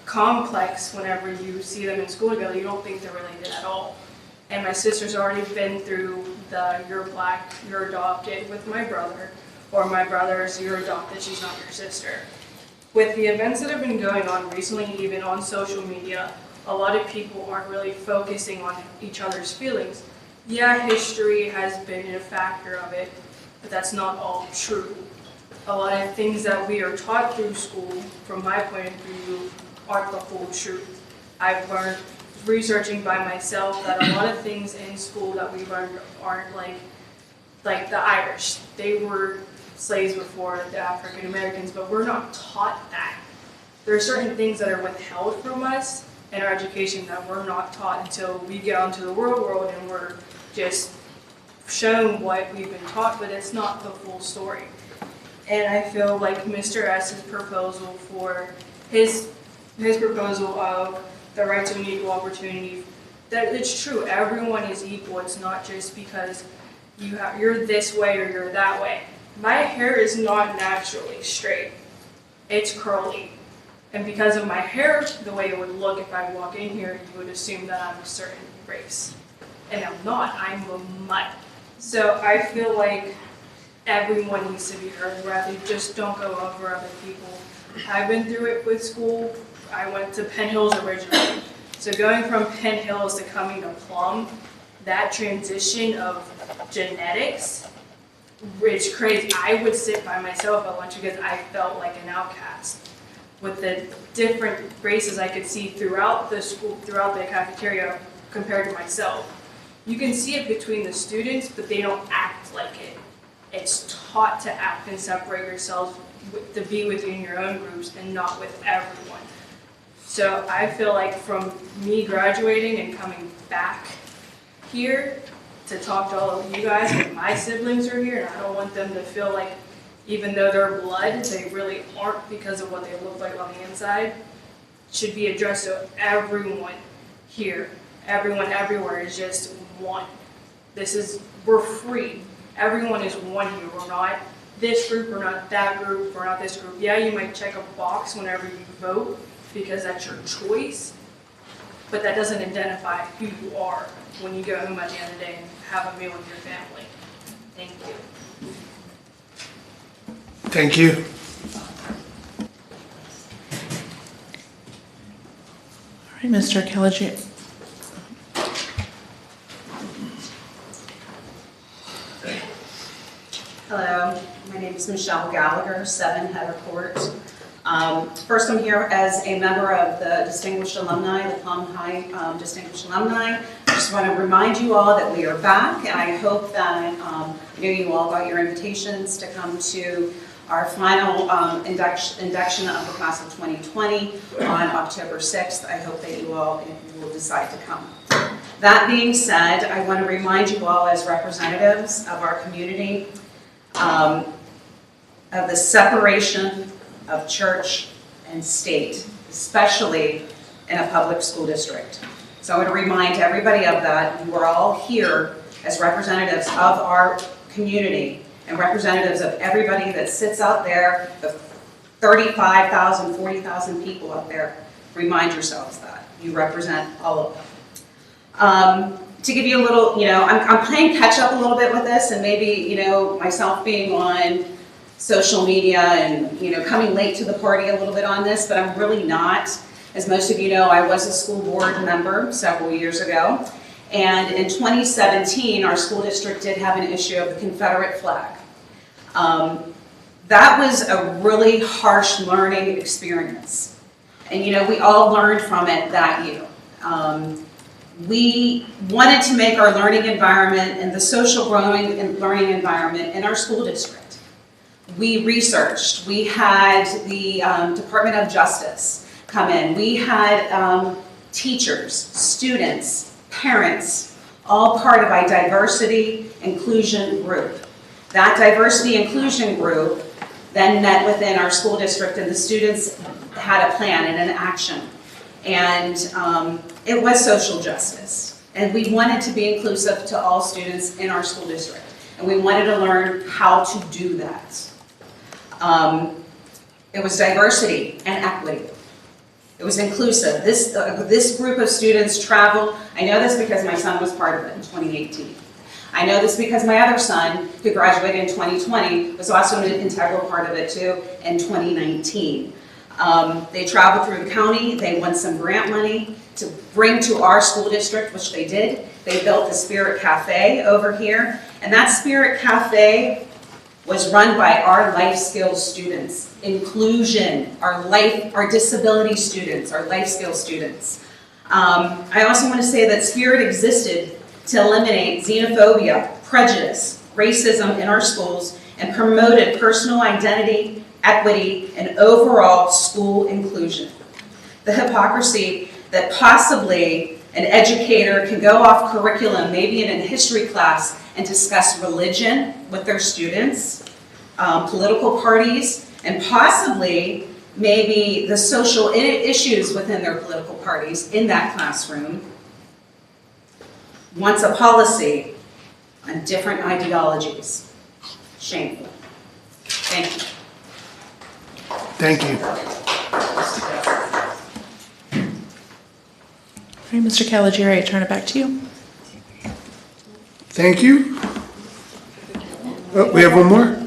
complex, whenever you see them in school together, you don't think they're related at all. And my sister's already been through the you're black, you're adopted with my brother, or my brother's you're adopted, she's not your sister. With the events that have been going on recently, even on social media, a lot of people aren't really focusing on each other's feelings. Yeah, history has been a factor of it, but that's not all true. A lot of things that we are taught through school, from my point of view, aren't the whole truth. I've learned, researching by myself, that a lot of things in school that we learned aren't like the Irish. They were slaves before the African Americans, but we're not taught that. There are certain things that are withheld from us in our education that we're not taught until we get onto the real world and we're just shown what we've been taught, but it's not the full story. And I feel like Mr. S's proposal for his proposal of the right to an equal opportunity, that it's true, everyone is equal. It's not just because you're this way or you're that way. My hair is not naturally straight. It's curly. And because of my hair, the way it would look if I walk in here, you would assume that I'm a certain race. And I'm not, I'm a mutt. So I feel like everyone needs to be heard, rather just don't go over other people. I've been through it with school. I went to Penn Hills originally. So going from Penn Hills to coming to Plum, that transition of genetics, it's crazy. I would sit by myself at lunch because I felt like an outcast. With the different races I could see throughout the school, throughout the cafeteria, compared to myself. You can see it between the students, but they don't act like it. It's taught to act and separate yourselves, to be within your own groups and not with everyone. So I feel like from me graduating and coming back here to talk to all of you guys, and my siblings are here, and I don't want them to feel like even though they're blood, they really aren't because of what they look like on the inside, should be addressed to everyone here. Everyone everywhere is just one. We're free. Everyone is one here. We're not this group, we're not that group, we're not this group. Yeah, you might check a box whenever you vote because that's your choice, but that doesn't identify who you are when you go home at the end of the day and have a meal with your family. Thank you. Thank you. All right, Mr. Kelly. Hello, my name is Michelle Gallagher, 7 Heather Court. First, I'm here as a member of the Distinguished Alumni, the Plum High Distinguished Alumni. I just want to remind you all that we are back, and I hope that I know you all got your invitations to come to our final induction of the class of 2020 on October 6th. I hope that you all will decide to come. That being said, I want to remind you all as representatives of our community of the separation of church and state, especially in a public school district. So I want to remind everybody of that. You are all here as representatives of our community and representatives of everybody that sits out there, the 35,000, 40,000 people out there. Remind yourselves that. You represent all of them. To give you a little, I'm playing catch up a little bit with this, and maybe, myself being on social media and, coming late to the party a little bit on this, but I'm really not. As most of you know, I was a school board member several years ago, and in 2017, our school district did have an issue of the Confederate flag. That was a really harsh learning experience, and, we all learned from it that year. We wanted to make our learning environment and the social growing and learning environment in our school district. We researched. We had the Department of Justice come in. We had teachers, students, parents, all part of a diversity inclusion group. That diversity inclusion group then met within our school district, and the students had a plan and an action. And it was social justice. And we wanted to be inclusive to all students in our school district. And we wanted to learn how to do that. It was diversity and equity. It was inclusive. This group of students traveled. I know this because my son was part of it in 2018. I know this because my other son, who graduated in 2020, was also an integral part of it too in 2019. They traveled through the county. They won some grant money to bring to our school district, which they did. They built the Spirit Cafe over here. And that Spirit Cafe was run by our life skills students. Inclusion, our disability students, our life skills students. I also want to say that Spirit existed to eliminate xenophobia, prejudice, racism in our schools, and promoted personal identity, equity, and overall school inclusion. The hypocrisy that possibly an educator can go off curriculum, maybe in a history class, and discuss religion with their students, political parties, and possibly maybe the social issues within their political parties in that classroom, wants a policy on different ideologies. Shameful. Thank you. Thank you. All right, Mr. Caligiuri, I turn it back to you. Thank you. Oh, we have one more?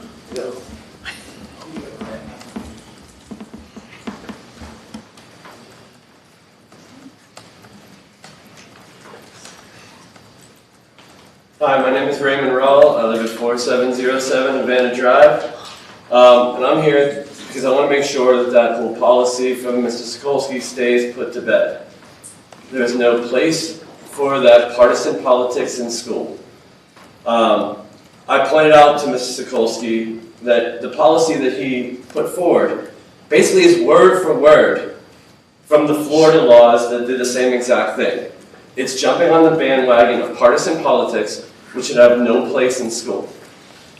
Hi, my name is Raymond Rawle. I live at 4707 Havana Drive. And I'm here because I want to make sure that that whole policy from Mr. Sokolsky stays put to bed. There's no place for that partisan politics in school. I pointed out to Mr. Sokolsky that the policy that he put forward basically is word for word from the Florida laws that did the same exact thing. It's jumping on the bandwagon of partisan politics, which should have no place in school.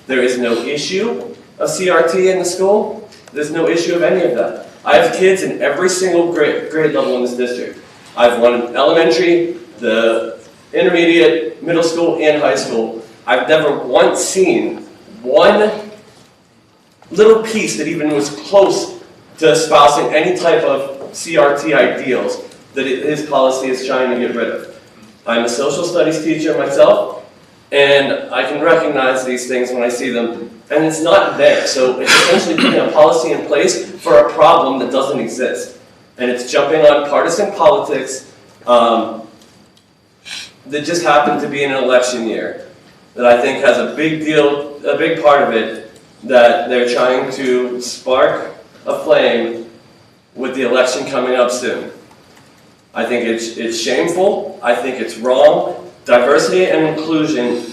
There is no issue of CRT in the school. There's no issue of any of that. I have kids in every single grade level in this district. I've won elementary, the intermediate, middle school, and high school. I've never once seen one little piece that even was close to espousing any type of CRT ideals that his policy is trying to get rid of. I'm a social studies teacher myself, and I can recognize these things when I see them, and it's not there. So it's essentially putting a policy in place for a problem that doesn't exist. And it's jumping on partisan politics that just happened to be in an election year that I think has a big part of it that they're trying to spark a flame with the election coming up soon. I think it's shameful. I think it's wrong. Diversity and inclusion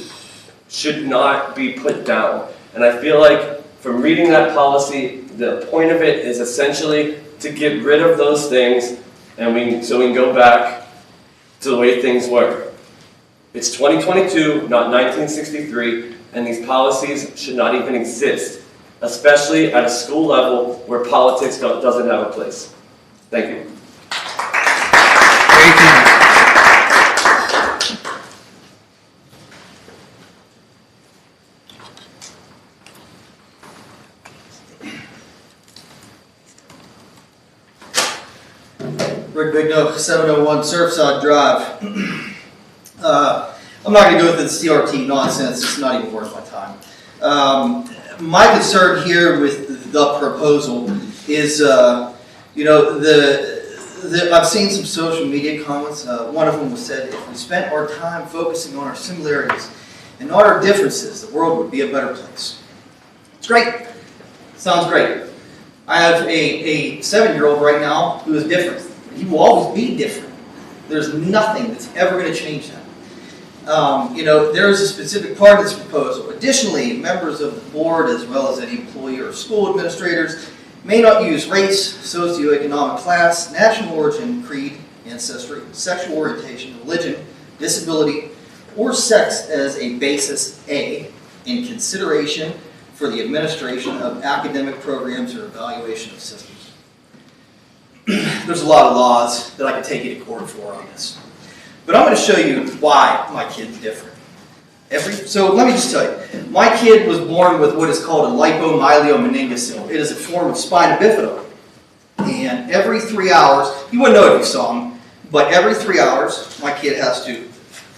should not be put down. And I feel like from reading that policy, the point of it is essentially to get rid of those things and so we can go back to the way things were. It's 2022, not 1963, and these policies should not even exist, especially at a school level where politics doesn't have a place. Thank you. Thank you. Rick Bigno, 701 Surfside Drive. I'm not going to go through the CRT nonsense, it's not even worth my time. My concern here with the proposal is, you know, I've seen some social media comments. One of them was said, if we spent our time focusing on our similarities and not our differences, the world would be a better place. It's great. Sounds great. I have a 7-year-old right now who is different. He will always be different. There's nothing that's ever going to change that. You know, there is a specific part of this proposal. Additionally, members of the board, as well as any employee or school administrators, may not use race, socioeconomic class, national origin, creed, ancestry, sexual orientation, religion, disability, or sex as a basis A in consideration for the administration of academic programs or evaluation of systems. There's a lot of laws that I could take you to court for on this. But I'm going to show you why my kid's different. So let me just tell you, my kid was born with what is called a lipomyeliomeningocele. It is a form of spina bifida. And every 3 hours, you wouldn't know if you saw him, but every 3 hours, my kid has to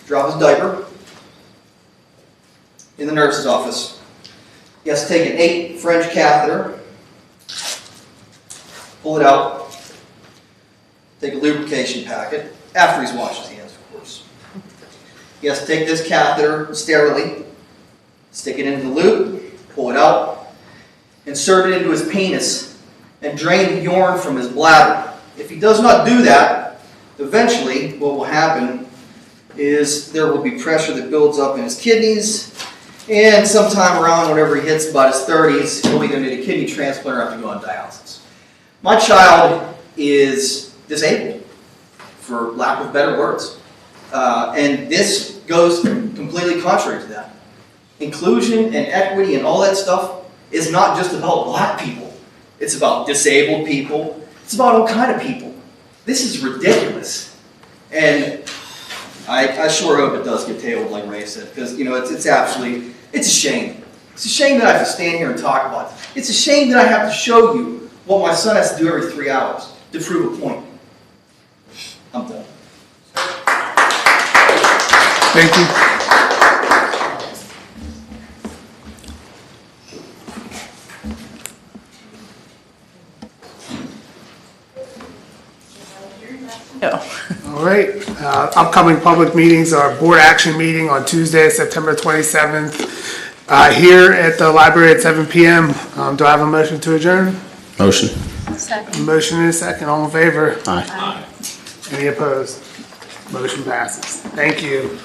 drop his diaper in the nurse's office. He has to take an 8 French catheter, pull it out, take a lubrication packet, after he's washed his hands, of course. He has to take this catheter sterilely, stick it into the loop, pull it out, insert it into his penis, and drain the urine from his bladder. If he does not do that, eventually what will happen is there will be pressure that builds up in his kidneys, and sometime around whenever he hits about his 30s, he'll either need a kidney transplant or have to go on dialysis. My child is disabled, for lack of better words. And this goes completely contrary to that. Inclusion and equity and all that stuff is not just about black people. It's about disabled people. It's about all kinds of people. This is ridiculous. And I sure hope it does get tabled, like Ray said, because, you know, it's a shame. It's a shame that I have to stand here and talk about it. It's a shame that I have to show you what my son has to do every 3 hours to prove a point. I'm done. Thank you. All right. Upcoming public meetings are board action meeting on Tuesday, September 27th, here at the library at 7 p.m. Do I have a motion to adjourn? Motion. Second. Motion and a second. All in favor? Aye. Any opposed? Motion passes. Thank you.